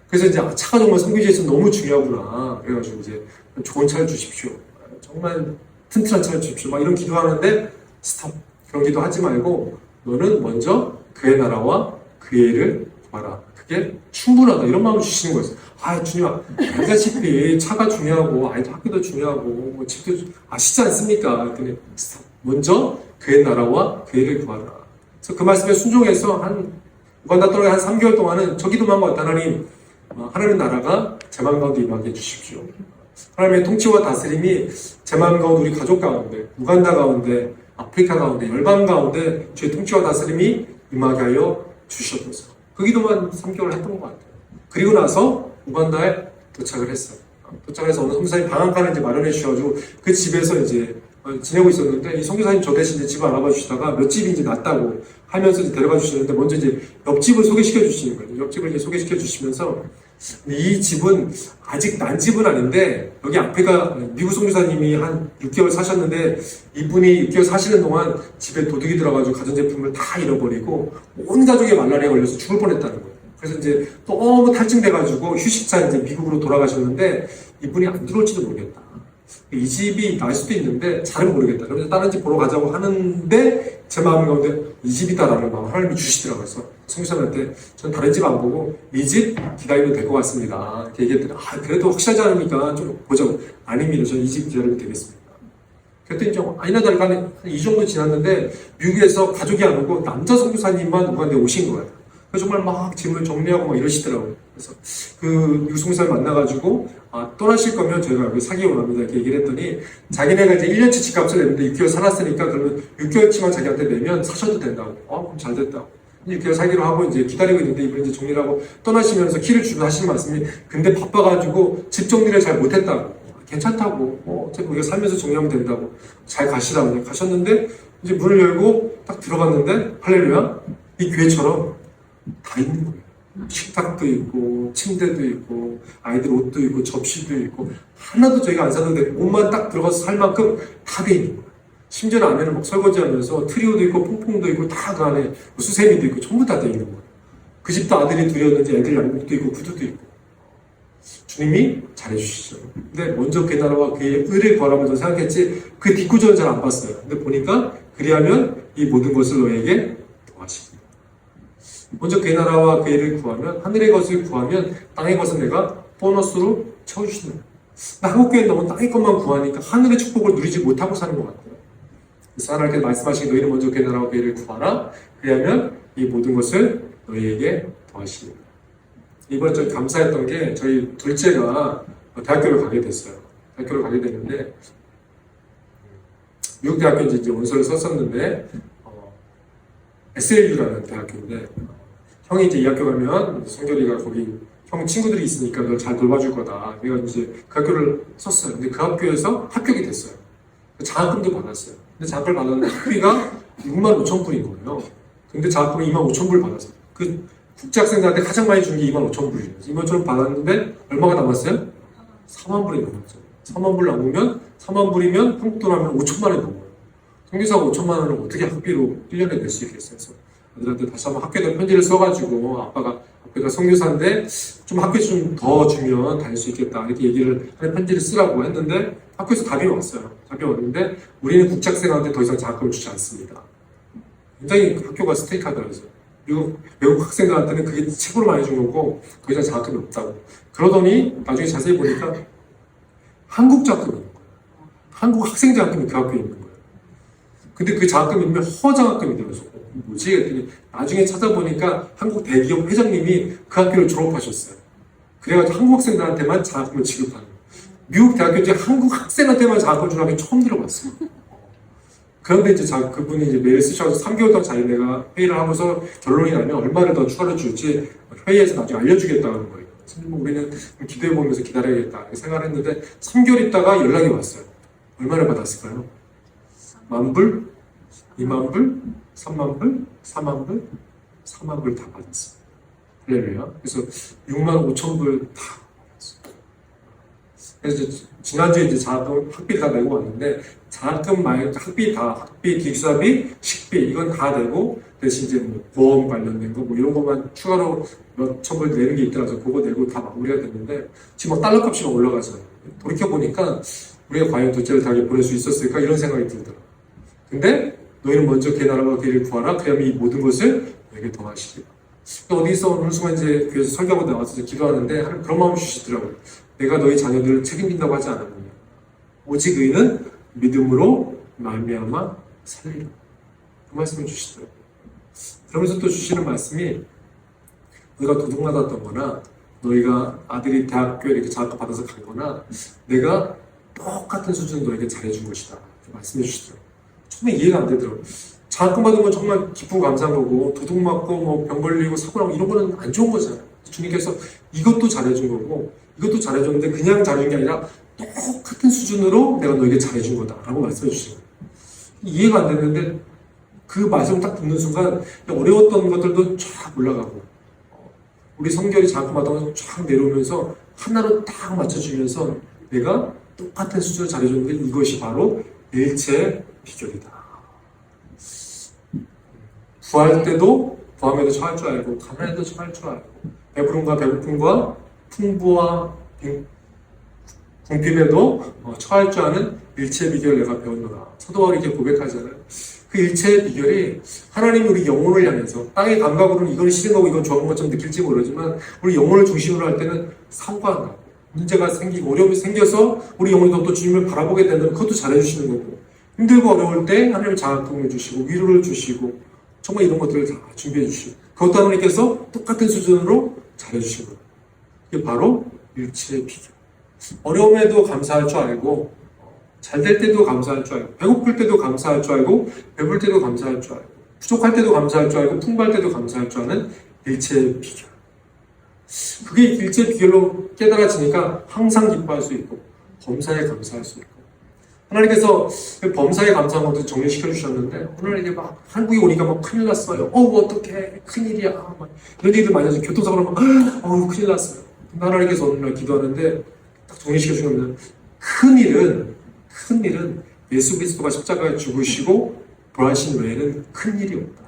그래서 이제 차가 정말 선교지에서 너무 중요하구나. 그래가지고 이제 좋은 차를 주십시오. 정말 튼튼한 차를 주십시오. 막 이런 기도하는데 스톱. 그런 기도 하지 말고 너는 먼저 그의 나라와 그의 일을 구하라. 그게 충분하다. 이런 마음을 주시는 거였어요. 아, 주님아, 알다시피 차가 중요하고 아이도 학교도 중요하고 뭐 집도 아시지 않습니까? 그랬더니 스톱. 먼저 그의 나라와 그의 일을 구하라. 그래서 그 말씀에 순종해서 우간다 떠나가 한 3개월 동안은 저 기도만 하고 하나님, 하나님의 나라가 제 마음 가운데 임하게 해주십시오. 하나님의 통치와 다스림이 제 마음 가운데 우리 가족 가운데, 우간다 가운데, 아프리카 가운데, 열방 가운데 주의 통치와 다스림이 임하게 하여 주시옵소서. 그 기도만 3개월 했던 것 같아요. 그리고 나서 우간다에 도착을 했어요. 도착해서 어느 선교사님 방한간을 이제 마련해 주셔가지고 그 집에서 이제 지내고 있었는데 이 선교사님 저 대신 이제 집을 알아봐 주시다가 몇 집이 이제 낫다고 하면서 이제 데려가 주시는데 먼저 이제 옆집을 소개시켜 주시는 거예요. 옆집을 이제 소개시켜 주시면서 이 집은 아직 난 집은 아닌데 여기 앞에가 미국 선교사님이 한 6개월 사셨는데 이분이 6개월 사시는 동안 집에 도둑이 들어가지고 가전제품을 다 잃어버리고 온 가족이 말라리아에 걸려서 죽을 뻔했다는 거예요. 그래서 이제 너무 탈진돼가지고 휴식차 이제 미국으로 돌아가셨는데 이분이 안 들어올지도 모르겠다. 이 집이 날 수도 있는데 잘은 모르겠다. 그래서 다른 집 보러 가자고 하는데 제 마음 가운데 이 집이다라는 마음을 하나님이 주시더라고요. 그래서 성교사님한테 저는 다른 집 안 보고 이 집 기다리면 될 것 같습니다. 이렇게 얘기했더니 그래도 확실하지 않으니까 좀 보자고. 아닙니다. 저는 이 집 기다리면 되겠습니다. 그랬더니 좀 아니나 다를까 한 이 정도 지났는데 미국에서 가족이 안 오고 남자 선교사님만 우간다에 오신 거예요. 그래서 정말 막 짐을 정리하고 막 이러시더라고요. 그래서 그 미국 선교사를 만나가지고 떠나실 거면 저희가 여기 사기로 합니다. 이렇게 얘기를 했더니 자기네가 이제 1년치 집값을 냈는데 6개월 살았으니까 그러면 6개월치만 자기한테 내면 사셔도 된다고. 그럼 잘 됐다고. 6개월 사기로 하고 이제 기다리고 있는데 이분이 이제 정리를 하고 떠나시면서 키를 주고 하시는 말씀이 근데 바빠가지고 집 정리를 잘 못했다고. 괜찮다고. 어차피 우리가 살면서 정리하면 된다고. 잘 가시라고. 가셨는데 이제 문을 열고 딱 들어갔는데 할렐루야. 이 교회처럼 다 있는 거예요. 식탁도 있고 침대도 있고 아이들 옷도 있고 접시도 있고 하나도 저희가 안 사도 돼. 옷만 딱 들어가서 살 만큼 다 돼 있는 거예요. 심지어 안에는 막 설거지하면서 트리오도 있고 퐁퐁도 있고 다 그 안에 수세미도 있고 전부 다 돼 있는 거예요. 그 집도 아들이 둘이었는지 애들 양복도 있고 구두도 있고 주님이 잘해주시죠. 근데 먼저 그의 나라와 그의 의를 구하라면서 생각했지 그 뒷구조는 잘 안 봤어요. 근데 보니까 그리하면 이 모든 것을 너에게 더하시고 먼저 그의 나라와 그의 일을 구하면 하늘의 것을 구하면 땅의 것은 내가 보너스로 채워주시는 거예요. 한국교회는 너무 땅의 것만 구하니까 하늘의 축복을 누리지 못하고 사는 것 같아요. 그래서 하나님께서 말씀하신 너희는 먼저 그의 나라와 그의 일을 구하라. 그리하면 이 모든 것을 너희에게 더하시는 거예요. 이번에 좀 감사했던 게 저희 둘째가 대학교를 가게 됐어요. 대학교를 가게 됐는데 미국 대학교 이제 원서를 썼었는데 SLU라는 대학교인데 형이 이제 이 학교 가면 성결이가 거기 형 친구들이 있으니까 널 잘 돌봐줄 거다. 그래서 이제 그 학교를 썼어요. 근데 그 학교에서 합격이 됐어요. 장학금도 받았어요. 근데 장학금을 받았는데 학비가 65,000불인 거예요. 근데 장학금을 25,000불 받았어요. 그 국제학생들한테 가장 많이 준 게 25,000불이에요. 25,000불 받았는데 얼마가 남았어요? 4만 불이 남았어요. 4만 불 남으면 4만 불이면 한국 돈 하면 5천만 원이 넘어요. 선교사가 5천만 원을 어떻게 학비로 1년에 낼 수 있겠어요? 그래서 아들한테 다시 한번 학교에 편지를 써가지고 아빠가 선교사인데 좀 학교에 좀 더 주면 다닐 수 있겠다 이렇게 얘기를 하는 편지를 쓰라고 했는데 학교에서 답이 왔어요. 답이 왔는데 우리는 국제학생한테 더 이상 장학금을 주지 않습니다. 굉장히 학교가 스트릭하더라고요. 외국 학생들한테는 그게 최고로 많이 준 거고 더 이상 장학금이 없다고. 그러더니 나중에 자세히 보니까 한국 장학금이 있는 거예요. 한국 학생 장학금이 그 학교에 있는 거예요. 근데 그 장학금 이름이 허장학금이더라고요. 뭐지? 그랬더니 나중에 찾아보니까 한국 대기업 회장님이 그 학교를 졸업하셨어요. 그래가지고 한국 학생들한테만 장학금을 지급하는 거예요. 미국 대학교 중에 한국 학생한테만 장학금을 주는 학교 처음 들어봤어요. 그런데 이제 그분이 이제 메일 쓰셔서 3개월 동안 자기네가 회의를 하고서 결론이 나면 얼마를 더 추가로 줄지 회의에서 나중에 알려주겠다는 거예요. 우리는 기도해 보면서 기다려야겠다 이렇게 생각을 했는데 3개월 있다가 연락이 왔어요. 얼마나 받았을까요? 10,000불? 20,000불? 30,000불? 40,000불? 40,000불 다 받았어요. 할렐루야. 그래서 65,000불 다 받았어요. 그래서 지난주에 이제 자금 학비를 다 내고 왔는데 자금 말고 학비, 기숙사비, 식비 이건 다 내고 대신 이제 뭐 보험 관련된 거 뭐 이런 것만 추가로 몇 천불 내는 게 있더라고요. 그거 내고 다 마무리가 됐는데 지금 막 달러 값이 막 올라가잖아요. 돌이켜 보니까 우리가 과연 둘째를 당에 보낼 수 있었을까 이런 생각이 들더라고요. 근데 너희는 먼저 그 나라와 그를 구하라. 그러면 이 모든 것을 너에게 더하시리라. 어디서 어느 순간 이제 교회에서 설교하고 나와서 기도하는데 하나님 그런 마음을 주시더라고요. 내가 너희 자녀들을 책임진다고 하지 않았느냐. 오직 너희는 믿음으로 말미암아 살리라. 그 말씀을 주시더라고요. 그러면서 또 주시는 말씀이 너희가 도둑맞았던 거나 너희가 아들이 대학교에 이렇게 장학금 받아서 간 거나 내가 똑같은 수준으로 너에게 잘해준 것이다. 말씀해 주시더라고요. 처음에 이해가 안 되더라고요. 장학금 받은 건 정말 기쁘고 감사한 거고 도둑맞고 뭐 병 걸리고 사고 나고 이런 거는 안 좋은 거잖아요. 주님께서 이것도 잘해준 거고 이것도 잘해줬는데 그냥 잘해준 게 아니라 똑같은 수준으로 내가 너에게 잘해준 거다라고 말씀해 주시는 거예요. 이해가 안 되는데 그 말씀을 딱 듣는 순간 어려웠던 것들도 쫙 올라가고 우리 성결이 장학금 받은 건 쫙 내려오면서 하나로 딱 맞춰주면서 내가 똑같은 수준을 잘해줬는데 이것이 바로 일체의 비결이다. 구할 때도 구함에도 처할 줄 알고 가난에도 처할 줄 알고 배부름과 배고픔과 풍부와 궁핍에도 처할 줄 아는 일체의 비결을 내가 배웠노라. 사도 바울이 이렇게 고백하잖아요. 그 일체의 비결이 하나님이 우리 영혼을 향해서 땅의 감각으로는 이건 싫은 거고 이건 좋은 것처럼 느낄지 모르지만 우리 영혼을 중심으로 할 때는 사고가 나고 문제가 생기고 어려움이 생겨서 우리 영혼이 또 주님을 바라보게 되면 그것도 잘해주시는 거고 힘들고 어려울 때 하나님 장학금을 주시고 위로를 주시고 정말 이런 것들을 다 준비해 주시고 그것도 하나님께서 똑같은 수준으로 잘해주신 거예요. 이게 바로 일체의 비결. 어려움에도 감사할 줄 알고 잘 될 때도 감사할 줄 알고 배고플 때도 감사할 줄 알고 배불 때도 감사할 줄 알고 부족할 때도 감사할 줄 알고 풍부할 때도 감사할 줄 아는 일체의 비결. 그게 일체의 비결로 깨달아지니까 항상 기뻐할 수 있고 범사에 감사할 수 있고 하나님께서 범사에 감사한 것도 정리시켜 주셨는데 오늘 이게 막 한국에 오니까 막 큰일 났어요. 어떡해 큰일이야. 막 이런 얘기들 많이 하죠. 교통사고로 막 큰일 났어요. 근데 하나님께서 어느 날 기도하는데 딱 정리시켜 주시면 큰일은 예수 그리스도가 십자가에 죽으시고 부활하신 외에는 큰일이 없다.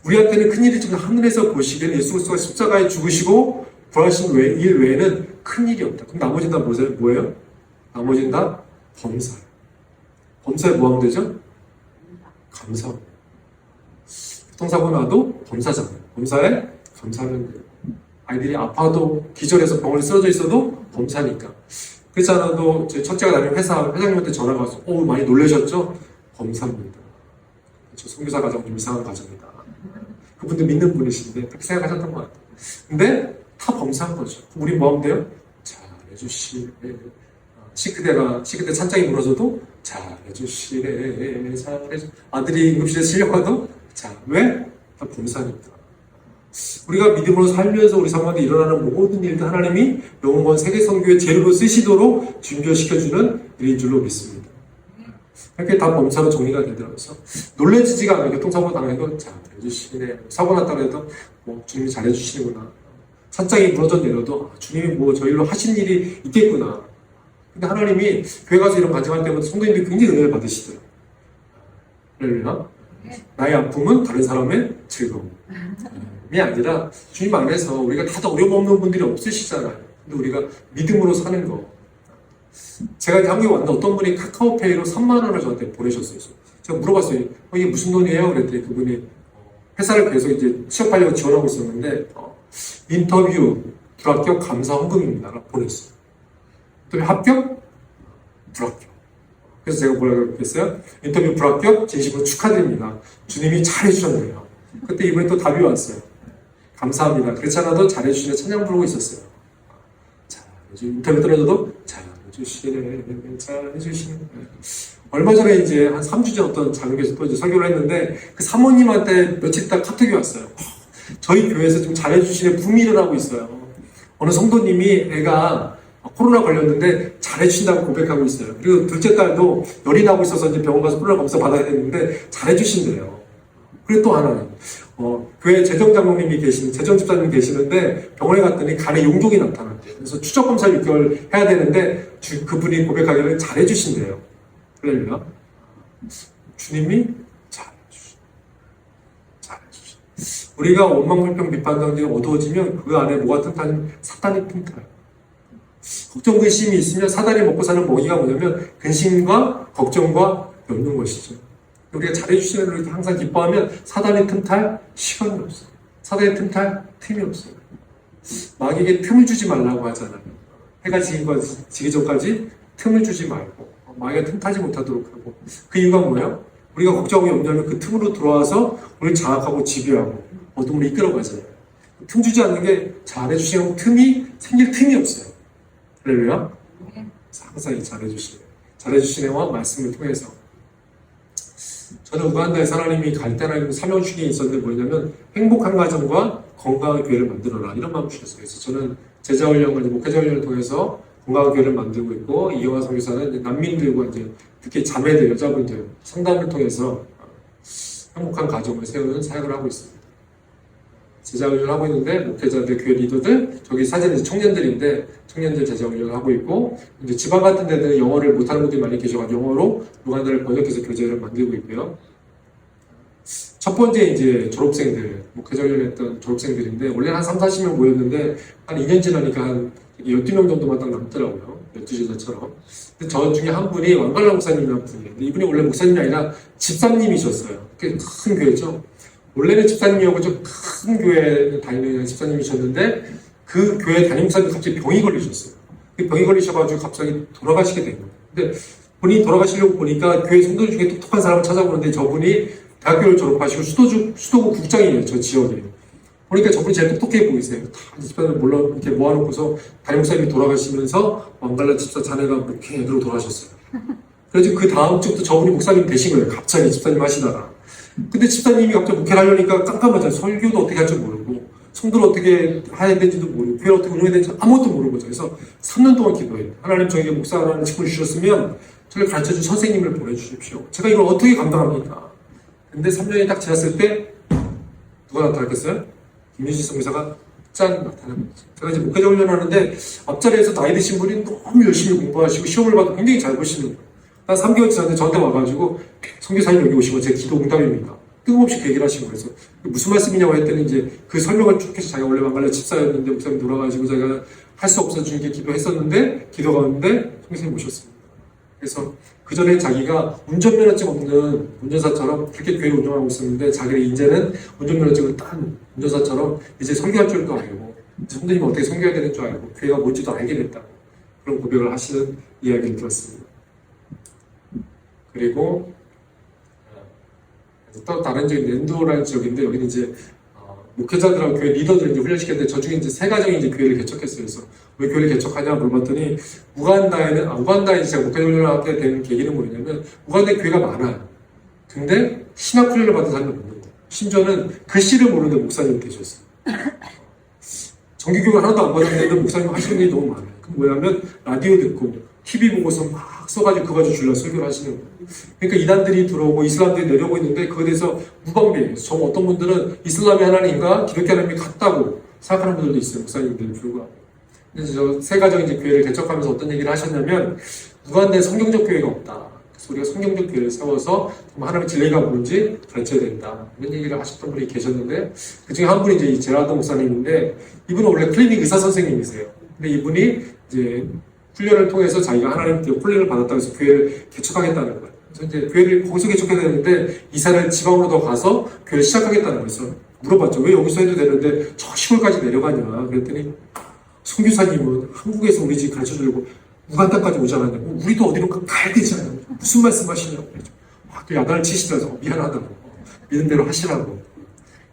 우리한테는 큰일이 지금 하늘에서 보시기에는 예수 그리스도가 십자가에 죽으시고 부활하신 일 외에는 큰일이 없다. 그럼 나머지는 다 뭐예요? 나머지는 다 범사예요. 범사에 뭐 하면 되죠? 감사합니다. 교통사고 나도 범사잖아요. 범사에 감사하면 돼요. 아이들이 아파도 기절해서 병원에 쓰러져 있어도 범사니까. 그렇지 않아도 제 첫째가 다니는 회장님한테 전화가 와서 많이 놀라셨죠? 범사입니다. 저 선교사 가정 좀 이상한 가정이다. 그분들 믿는 분이신데 그렇게 생각하셨던 것 같아요. 근데 다 범사한 거죠. 우리 뭐 하면 돼요? 잘해주시네. 시크대 찬장이 무너져도 잘해주시네. 아들이 응급실에 실려가도 왜? 다 범사니까. 우리가 믿음으로 살면서 우리 삶 가운데 일어나는 모든 일들 하나님이 영원 세계 선교의 재료로 쓰시도록 준비시켜주는 일인 줄로 믿습니다. 이렇게 다 범사로 정리가 되더라고요. 놀라지지가 않아요. 교통사고 당해도 잘해주시네. 사고 났다고 해도 주님이 잘해주시는구나. 산장이 무너져 내려도 주님이 저희로 하신 일이 있겠구나. 근데 하나님이 교회 가서 이런 간증할 때마다 성도님들이 굉장히 은혜를 받으시더라고요. 할렐루야. 나의 아픔은 다른 사람의 즐거움이 아니라 주님 안에서 우리가 다들 어려움 없는 분들이 없으시잖아요. 근데 우리가 믿음으로 사는 거. 제가 이제 한국에 왔는데 어떤 분이 카카오페이로 3만 원을 저한테 보내셨어요. 제가 물어봤어요. 이게 무슨 돈이에요? 그랬더니 그분이 회사를 계속 이제 취업하려고 지원하고 있었는데 인터뷰 불합격 감사 헌금입니다. 라고 보냈어요. 또 합격? 불합격. 그래서 제가 뭐라고 했어요? 인터뷰 불합격 진심으로 축하드립니다. 주님이 잘해주셨네요. 그때 이번에 또 답이 왔어요. 감사합니다. 그렇지 않아도 잘해주시네 찬양 부르고 있었어요. 인터뷰 떨어져도 잘해주시네. 얼마 전에 이제 한 3주 전 어떤 작은 교회에서 또 이제 설교를 했는데 그 사모님한테 며칠 있다 카톡이 왔어요. 저희 교회에서 좀 잘해주시네 붐이 일어나고 있어요. 어느 성도님이 애가 코로나 걸렸는데 잘해주신다고 고백하고 있어요. 그리고 둘째 딸도 열이 나고 있어서 이제 병원 가서 코로나 검사 받아야 되는데 잘해주신대요. 그리고 또 하나는 교회 재정장로님이 재정집사님이 계시는데 병원에 갔더니 간에 용종이 나타났대요. 그래서 추적 검사 6개월 해야 되는데 그분이 고백하기를 잘해주신대요. 할렐루야. 주님이 잘해주신. 우리가 원망불평 비판당들이 어두워지면 그 안에 뭐가 튼튼하냐면 사탄이 튼튼해요. 걱정 근심이 있으면 사단이 먹고 사는 먹이가 뭐냐면 근심과 걱정과 염려인 것이죠. 우리가 잘해주시는 분을 항상 기뻐하면 사단이 틈탈 시간이 없어요. 사단이 틈탈 틈이 없어요. 마귀에게 틈을 주지 말라고 하잖아요. 해가 지기 전까지 틈을 주지 말고 마귀가 틈타지 못하도록 하고. 그 이유가 뭐예요? 우리가 걱정하고 염려하면 그 틈으로 들어와서 우리를 장악하고 지배하고 어둠으로 이끌어가잖아요. 틈 주지 않는 게 잘해주시는 틈이 생길 틈이 없어요. 할렐루야. 항상 잘해주시네와 말씀을 통해서 저는 우간다에서 하나님이 갈대라는 사명 중에 있었는데 뭐냐면 행복한 가정과 건강한 교회를 만들어라 이런 마음 주셨어요. 그래서 저는 제자훈련과 목회자 훈련을 통해서 건강한 교회를 만들고 있고 이영화 선교사는 난민들과 이제 특히 자매들 여자분들 상담을 통해서 행복한 가정을 세우는 사역을 하고 있습니다. 제자훈련을 하고 있는데 목회자들, 교회 리더들, 저기 사진은 청년들인데 청년들 제자훈련을 하고 있고 이제 지방 같은 데는 영어를 못하는 분들이 많이 계셔가지고 영어로 우간다를 번역해서 교재를 만들고 있고요. 첫 번째 이제 졸업생들, 목회자훈련 했던 졸업생들인데 원래 한 3, 40명 모였는데 한 2년 지나니까 한 12명 정도만 딱 남더라고요. 12제자처럼. 근데 저 중에 한 분이 왕갈라 목사님이라는 분이에요. 근데 이분이 원래 목사님이 아니라 집사님이셨어요. 꽤 큰 교회죠. 원래는 집사님이었고 좀 큰 교회 다니는 집사님이셨는데 그 교회 담임 목사님이 갑자기 병이 걸리셨어요. 그 병이 걸리셔가지고 갑자기 돌아가시게 된 거예요. 근데 본인이 돌아가시려고 보니까 교회 성도 중에 똑똑한 사람을 찾아보는데 저분이 대학교를 졸업하시고 수도구 국장이에요. 저 지역에. 그러니까 저분이 제일 똑똑해 보이세요. 다 집사님을 이렇게 모아놓고서 담임 목사님이 돌아가시면서 왕갈라 집사 자네가 이렇게 애들로 돌아가셨어요. 그래서 그 다음 주부터 저분이 목사님 되신 거예요. 갑자기 집사님 하시다가. 근데 집사님이 갑자기 목회를 하려니까 깜깜하잖아요. 설교도 어떻게 할지 모르고 성도를 어떻게 해야 되는지도 모르고 교회를 어떻게 운영해야 되는지 아무것도 모르는 거죠. 그래서 3년 동안 기도해요. 하나님 저에게 목사라는 직분을 주셨으면 저를 가르쳐준 선생님을 보내주십시오. 제가 이걸 어떻게 감당합니까? 근데 3년이 딱 지났을 때 누가 나타났겠어요? 김유진 선교사가 짠 나타난 거죠. 제가 이제 목회자 훈련하는데 앞자리에서 나이 드신 분이 너무 열심히 공부하시고 시험을 봐도 굉장히 잘 보시는 거예요. 한 3개월 지났는데 저한테 와가지고 선교사님 여기 오시면 제 기도 응답입니다. 뜬금없이 그 얘기를 하신 거예요. 그래서 무슨 말씀이냐고 했더니 이제 그 설명을 쭉 해서 자기가 원래 왕갈라 집사였는데 목사님 돌아가시고 자기가 할 수 없어 주님께 기도했었는데 기도 가운데 선교사님 오셨습니다. 그래서 그 전에 자기가 운전면허증 없는 운전사처럼 그렇게 교회를 운영하고 있었는데 자기는 이제는 운전면허증을 딴 운전사처럼 이제 설교할 줄도 알고 성도님이 어떻게 설교해야 되는 줄 알고 교회가 뭔지도 알게 됐다. 그런 고백을 하시는 이야기를 들었습니다. 그리고 또 다른 지역인 엔도라는 지역인데 여기는 이제 목회자들하고 교회 리더들 이제 훈련시켰는데 저 중에 이제 3가정이 이제 교회를 개척했어요. 그래서 왜 교회를 개척하냐 물어봤더니 우간다에 제가 목회자 훈련을 하게 된 계기는 뭐냐면 우간다에 교회가 많아요. 근데 신학 훈련을 받은 사람이 없는 거예요. 심지어는 글씨를 모르는데 목사님이 계셨어요. 정규교육을 하나도 안 받았는데 목사님 하시는 일이 너무 많아요. 그 뭐냐면 라디오 듣고 TV 보고서 막 써가지고 그거 가지고 줄라 설교를 하시는 거예요. 그러니까 이단들이 들어오고 이슬람들이 내려오고 있는데 그거에 대해서 무방비예요. 저 어떤 분들은 이슬람이 하나님과 기독교 하나님이 같다고 생각하는 분들도 있어요. 목사님들 불구하고. 그래서 저 3가정 이제 교회를 개척하면서 어떤 얘기를 하셨냐면 우간다에 성경적 교회가 없다. 그래서 우리가 성경적 교회를 세워서 하나님의 진리가 뭔지 가르쳐야 된다. 이런 얘기를 하셨던 분이 계셨는데 그 중에 한 분이 이제 이 제라드 목사님인데 이분은 원래 클리닉 의사 선생님이세요. 근데 이분이 이제 훈련을 통해서 자기가 하나님께 훈련을 받았다고 해서 교회를 개척하겠다는 거예요. 그래서 이제 교회를 거기서 개척해야 되는데 이사를 지방으로 더 가서 교회를 시작하겠다는 거예요. 물어봤죠. 왜 여기서 해도 되는데 저 시골까지 내려가냐. 그랬더니 선교사님은 한국에서 우리 집 가르쳐주려고 우간다까지 오지 않았냐고. 우리도 어디론가 가야 되잖아요. 무슨 말씀 하시냐고. 또 야단을 치시더라고요. 미안하다고. 믿은 대로 하시라고.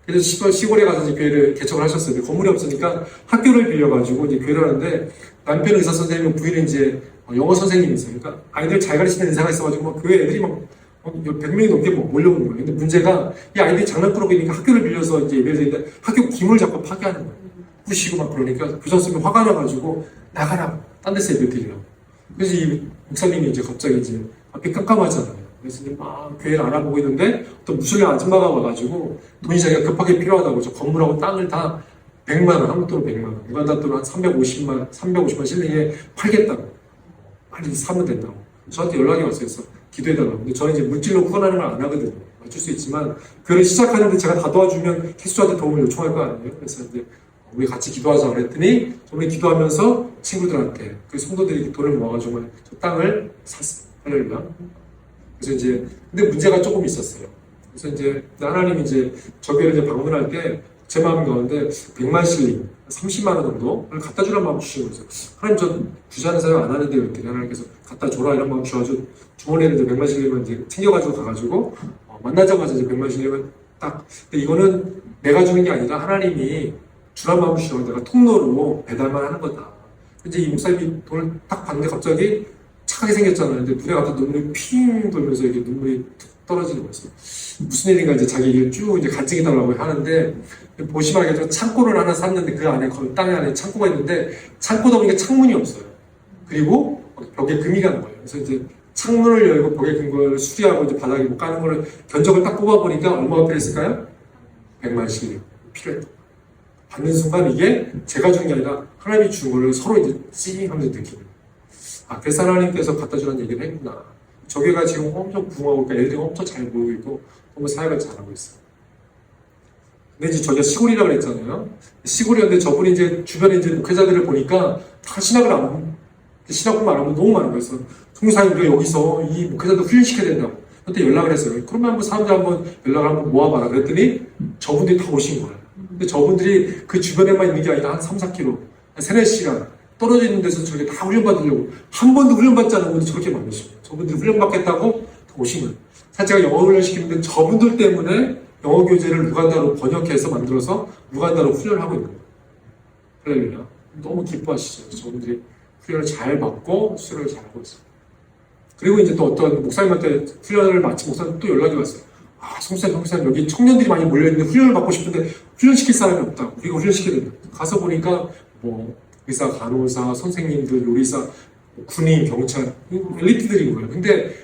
그래서 시골에 가서 이제 교회를 개척을 하셨어요. 건물이 없으니까 학교를 빌려가지고 이제 교회를 하는데 남편은 의사 선생님이고 부인은 이제 영어 선생님이세요. 그러니까 아이들 잘 가르치는 인사가 있어가지고 막 교회 애들이 막 100명이 넘게 몰려오는 거예요. 근데 문제가 이 아이들이 장난꾸러기니까 학교를 빌려서 이제 예배를 드리는데 학교 기물을 자꾸 파괴하는 거예요. 부시고 막 그러니까 교장 선생님이 화가 나가지고 나가라, 딴 데서 예배 드리라고. 그래서 이 목사님이 이제 갑자기 이제 앞이 깜깜하잖아요. 그래서 이제 막 교회를 알아보고 있는데 또 무슬림 아줌마가 와가지고 돈이 자기가 급하게 필요하다고 저 건물하고 땅을 다 100만 원, 한국 돈으로 100만 원, 우간다 돈으로 한 350만 실링에 팔겠다고. 빨리 사면 된다고. 저한테 연락이 왔어요. 그래서 기도해달라고. 근데 저는 이제 물질로 후원하는 걸 안 하거든요. 어쩔 수 있지만, 그걸 시작하는데 제가 다 도와주면 캐스트한테 도움을 요청할 거 아니에요. 그래서 이제 우리 같이 기도하자 그랬더니, 저번에 기도하면서 친구들한테, 그 성도들이 돈을 모아가지고 저 땅을 샀어요. 할렐루야. 그래서 이제, 근데 문제가 조금 있었어요. 그래서 이제, 하나님이 이제, 저 교회를 이제 방문할 때, 제 마음 가운데 100만 실링, 30만 원 정도를 갖다 주라는 마음 주시고 있어요. 하나님 전 부자는 사용 안 하는데 이렇게 하나님께서 갖다 줘라 이런 마음 주셔가지고 주머니에 이제 100만 실링을 이제 챙겨가지고 가가지고 만나자마자 이제 100만 실링을 딱. 근데 이거는 내가 주는 게 아니라 하나님이 주라는 마음 주셔서 내가 통로로 배달만 하는 거다. 이제 이 목사님이 돈을 딱 받는데 갑자기 착하게 생겼잖아요. 근데 눈에 가서 눈물이 핑 돌면서 이게 눈물이 툭 떨어지는 거였어요. 무슨 일인가 이제 자기 얘기를 쭉 이제 간증해 달라고 하는데, 보시면 알겠지만 창고를 하나 샀는데 그 안에, 땅에 안에 창고가 있는데, 창고다 보니까 창문이 없어요. 그리고 벽에 금이 가는 거예요. 그래서 이제 창문을 열고 벽에 금 걸 수리하고 이제 바닥에 못 가는 거를 견적을 딱 뽑아보니까 얼마가 필요했을까요? 100만 실링 필요했다. 받는 순간 이게 제가 주는 게 아니라 하나님이 준 거를 서로 이제 찡 하면서 느끼는 거예요. 아, 그래서 하나님께서 갖다 주라는 얘기를 했구나. 저 교회가 지금 엄청 부흥하고 있고 애들이 엄청 잘 모이고 있고 너무 사역을 잘하고 있어요. 근데 이제 저희가 시골이라고 그랬잖아요. 시골이었는데 저분이 이제 주변에 이제 목회자들을 보니까 다 신학부만 안 하면 너무 많은 거였어. 총무사님 우리가 여기서 이 목회자들 훈련시켜야 된다고. 그때 연락을 했어요. 그러면 한번 사람들 한번 연락을 한번 모아봐라. 그랬더니 저분들이 다 오신 거예요. 근데 저분들이 그 주변에만 있는 게 아니라 한 3, 4km, 한 3, 4시간 떨어져 있는 데서 저렇게 다 훈련받으려고 한 번도 훈련받지 않은 분들이 저렇게 많으시고 저분들이 훈련받겠다고 다 오신 거예요. 사실 제가 영어 훈련 시키는데 저분들 때문에 영어 교재를 루간다로 번역해서 만들어서 루간다로 훈련을 하고 있는 거예요. 할렐루야. 너무 기뻐하시죠. 저분들이 훈련을 잘 받고 수련을 잘 하고 있어요. 그리고 이제 또 어떤 목사님한테 훈련을 마친 목사님 또 연락이 왔어요. 아, 성사님 여기 청년들이 많이 몰려있는데 훈련을 받고 싶은데 훈련시킬 사람이 없다. 우리가 훈련시켜야 된다. 가서 보니까 뭐 의사, 간호사, 선생님들, 요리사, 군인, 경찰, 엘리트들인 거예요. 근데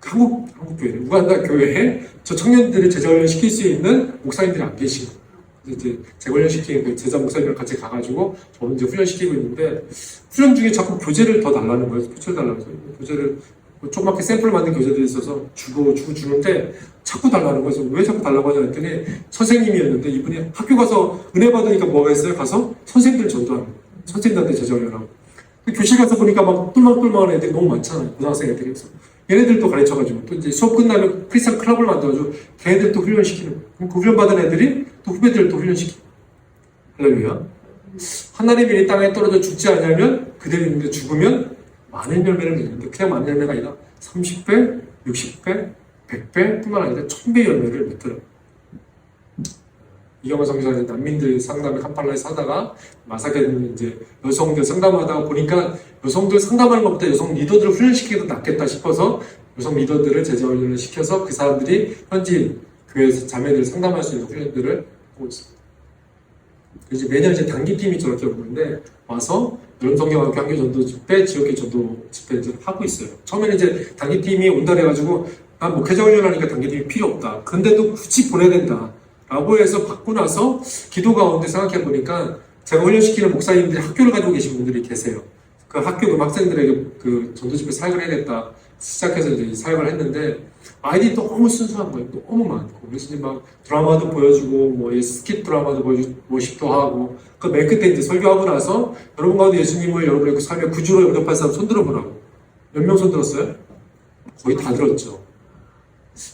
한국 교회, 우간다 교회에 저 청년들을 제자훈련 시킬 수 있는 목사님들이 안 계시고, 이제 재훈련 시키는 그 제자 목사님이랑 같이 가가지고 저는 이제 훈련시키고 있는데, 훈련 중에 자꾸 교재를 더 달라는 거예요. 교재를 달라는 거예요. 교재를 조그맣게 샘플을 만든 교재들이 있어서 주는데 자꾸 달라는 거예요. 왜 자꾸 달라고 하냐 했더니 선생님이었는데 이분이 학교 가서 은혜 받으니까 뭐가 있어요? 가서 선생님들 전도하는 거예요. 선생님들한테 제자훈련하고. 교실 가서 보니까 막 똘망똘망한 애들이 너무 많잖아요. 고등학생 애들이. 그래서 얘네들도 가르쳐가지고 또 이제 수업 끝나면 크리스찬 클럽을 만들어가지고 걔네들도 훈련시키는 거예요. 그럼 그 훈련받은 애들이 또 후배들을 또 훈련시키고. 할렐루야. 하나님이 이 땅에 떨어져 죽지 않냐면 그대로 있는데 죽으면 많은 열매를 맺는데 그냥 많은 열매가 아니라 30배, 60배, 100배 뿐만 아니라 1000배 열매를 맺더라고요. 이경화 선교사는 난민들 상담을 캄팔라에 사다가 마사케는 이제 여성들 상담하다가 보니까 여성들 상담하는 것보다 여성 리더들을 훈련시키는 게 더 낫겠다 싶어서 여성 리더들을 제자훈련을 시켜서 그 사람들이 현지 교회에서 자매들을 상담할 수 있는 훈련들을 하고 있습니다. 이제 매년 이제 단기팀이 저렇게 오는데 와서 여름성경학교 한교 전도 집회, 지역회 전도 집회 이제 하고 있어요. 처음에는 이제 단기팀이 온다 해가지고 난 목회자 훈련하니까 단기팀이 필요 없다. 근데도 굳이 보내야 된다. 라고 해서 받고 나서 기도 가운데 생각해 보니까 제가 훈련시키는 목사님들이 학교를 가지고 계신 분들이 계세요. 그 학교 학생들에게 그 전도 집회 사역을 해야겠다 시작해서 이제 사역을 했는데 아이들이 너무 순수한 거예요. 너무 많고. 그래서 이제 막 드라마도 보여주고 뭐 스킵 드라마도 보여주고 워십도 하고 그 맨 끝에 이제 설교하고 나서 여러분 가운데 예수님을 여러분의 그 삶의 구주로 영접할 사람 손 들어보라고. 몇 명 손 들었어요? 거의 다 들었죠.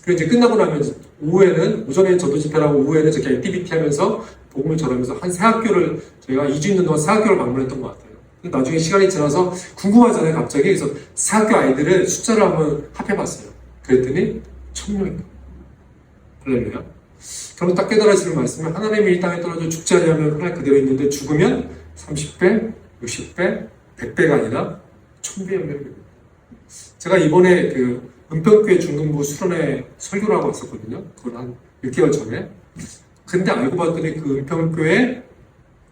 그리고 이제 끝나고 나면 오후에는 오전에 전도 집회라고 오후에는 저렇게 액티비티 하면서 복음을 전하면서 한 3학교를 저희가 2주 있는 동안 4학교를 방문했던 것 같아요. 나중에 시간이 지나서 궁금하잖아요. 갑자기 그래서 4학교 아이들을 숫자를 한번 합해봤어요. 그랬더니 1000명인 거예요. 할렐루야. 그럼 딱 깨달아지는 말씀은 하나님이 이 땅에 떨어져 죽지 않으면 하나님 그대로 있는데 죽으면 30배, 60배, 100배가 아니라 1000배 열매를. 제가 이번에 그 은평교회 중등부 수련회 설교를 하고 왔었거든요. 그건 한 6개월 전에. 근데 알고 봤더니 그 은평교회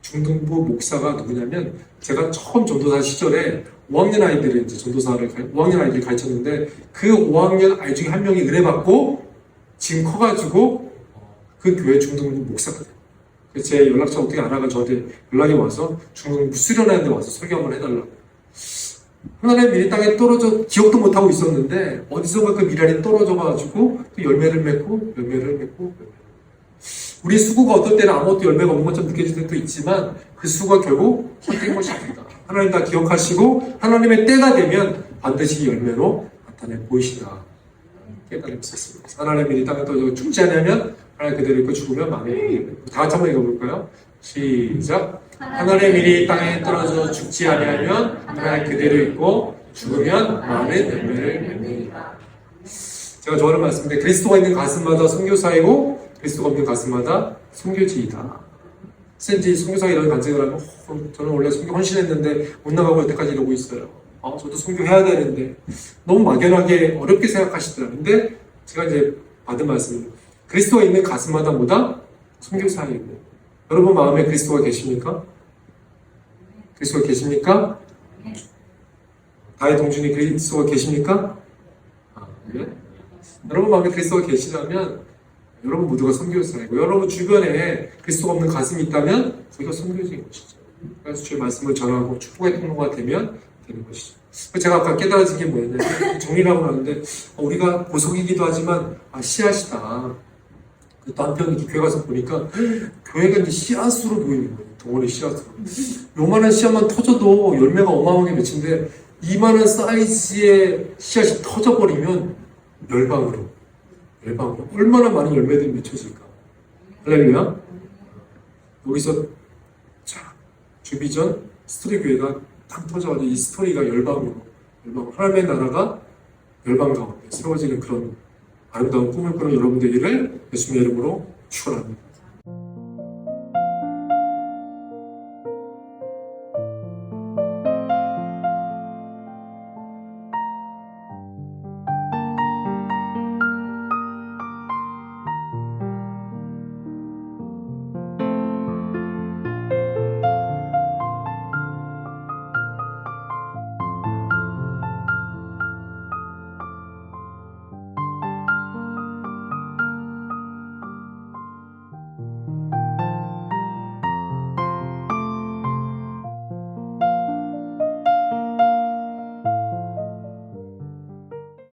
중등부 목사가 누구냐면 제가 처음 전도사 시절에 5학년 아이들을 이제 5학년 아이들 가르쳤는데 그 5학년 아이 중에 한 명이 은혜 받고 지금 커가지고 그 교회 중등부 목사가 돼요. 그래서 제 연락처 어떻게 알아가 저한테 연락이 와서 중등부 수련하는데 와서 설교 한번 해달라고. 하나님의 미리 땅에 떨어져 기억도 못하고 있었는데 어디선가 그 미랄이 떨어져가지고 또 열매를 맺고 우리 수고가 어떨 때는 아무것도 열매가 없는 것처럼 느껴질 때도 있지만 그 수고가 결국 헛된 것이 아니다. 하나님 다 기억하시고 하나님의 때가 되면 반드시 열매로 나타내 보이시다. 깨달음이 있었습니다. 하나님의 미리 땅에 떨어져 죽지 않으면 하나님 그대로 있고 죽으면 망해. 다 같이 한번 읽어볼까요? 시작. 하늘의 미리 땅에 떨어져 죽지 아니하면 하나님 그대로 있고 죽으면 많은 열매를 맺느니라. 제가 좋아하는 말씀인데 그리스도가 있는 가슴마다 선교사이고 그리스도가 없는 가슴마다 선교지이다. 선생님 선교사 이런 간증을 하면 저는 원래 선교 헌신했는데 못 나가고 여태까지 이러고 있어요. 저도 선교해야 되는데 너무 막연하게 어렵게 생각하시더라고요. 근데 제가 이제 받은 말씀은 그리스도가 있는 가슴마다 뭐다? 선교사이고. 여러분 마음에 그리스도가 계십니까? 그리스도가 계십니까? 다의 동준이 그리스도가 계십니까? 네? 여러분 마음에 그리스도가 계시다면 여러분 모두가 선교사이고 여러분 주변에 그리스도가 없는 가슴이 있다면 거기가 선교지인 것이죠. 그래서 주의 말씀을 전하고 축복의 통로가 되는 것이죠. 제가 아까 깨달아진 게 뭐였냐면 정리를 하고 나는데 우리가 보석이기도 하지만 씨앗이다. 또 한편 이렇게 교회 가서 보니까 교회가 이제 씨앗으로 보이는 거예요. 덩어리 씨앗으로. 요만한 씨앗만 터져도 열매가 어마어마하게 맺힌데 이만한 사이즈의 씨앗이 터져버리면 열방으로 얼마나 많은 열매들이 맺혀질까. 할렐루야. 여기서 자 주비전 스토리 교회가 딱 터져가지고 이 스토리가 열방으로 하나님의 나라가 열방 가운데 세워지는 그런 아름다운 꿈을 꾸는 여러분 되기를 예수님의 이름으로 축원합니다.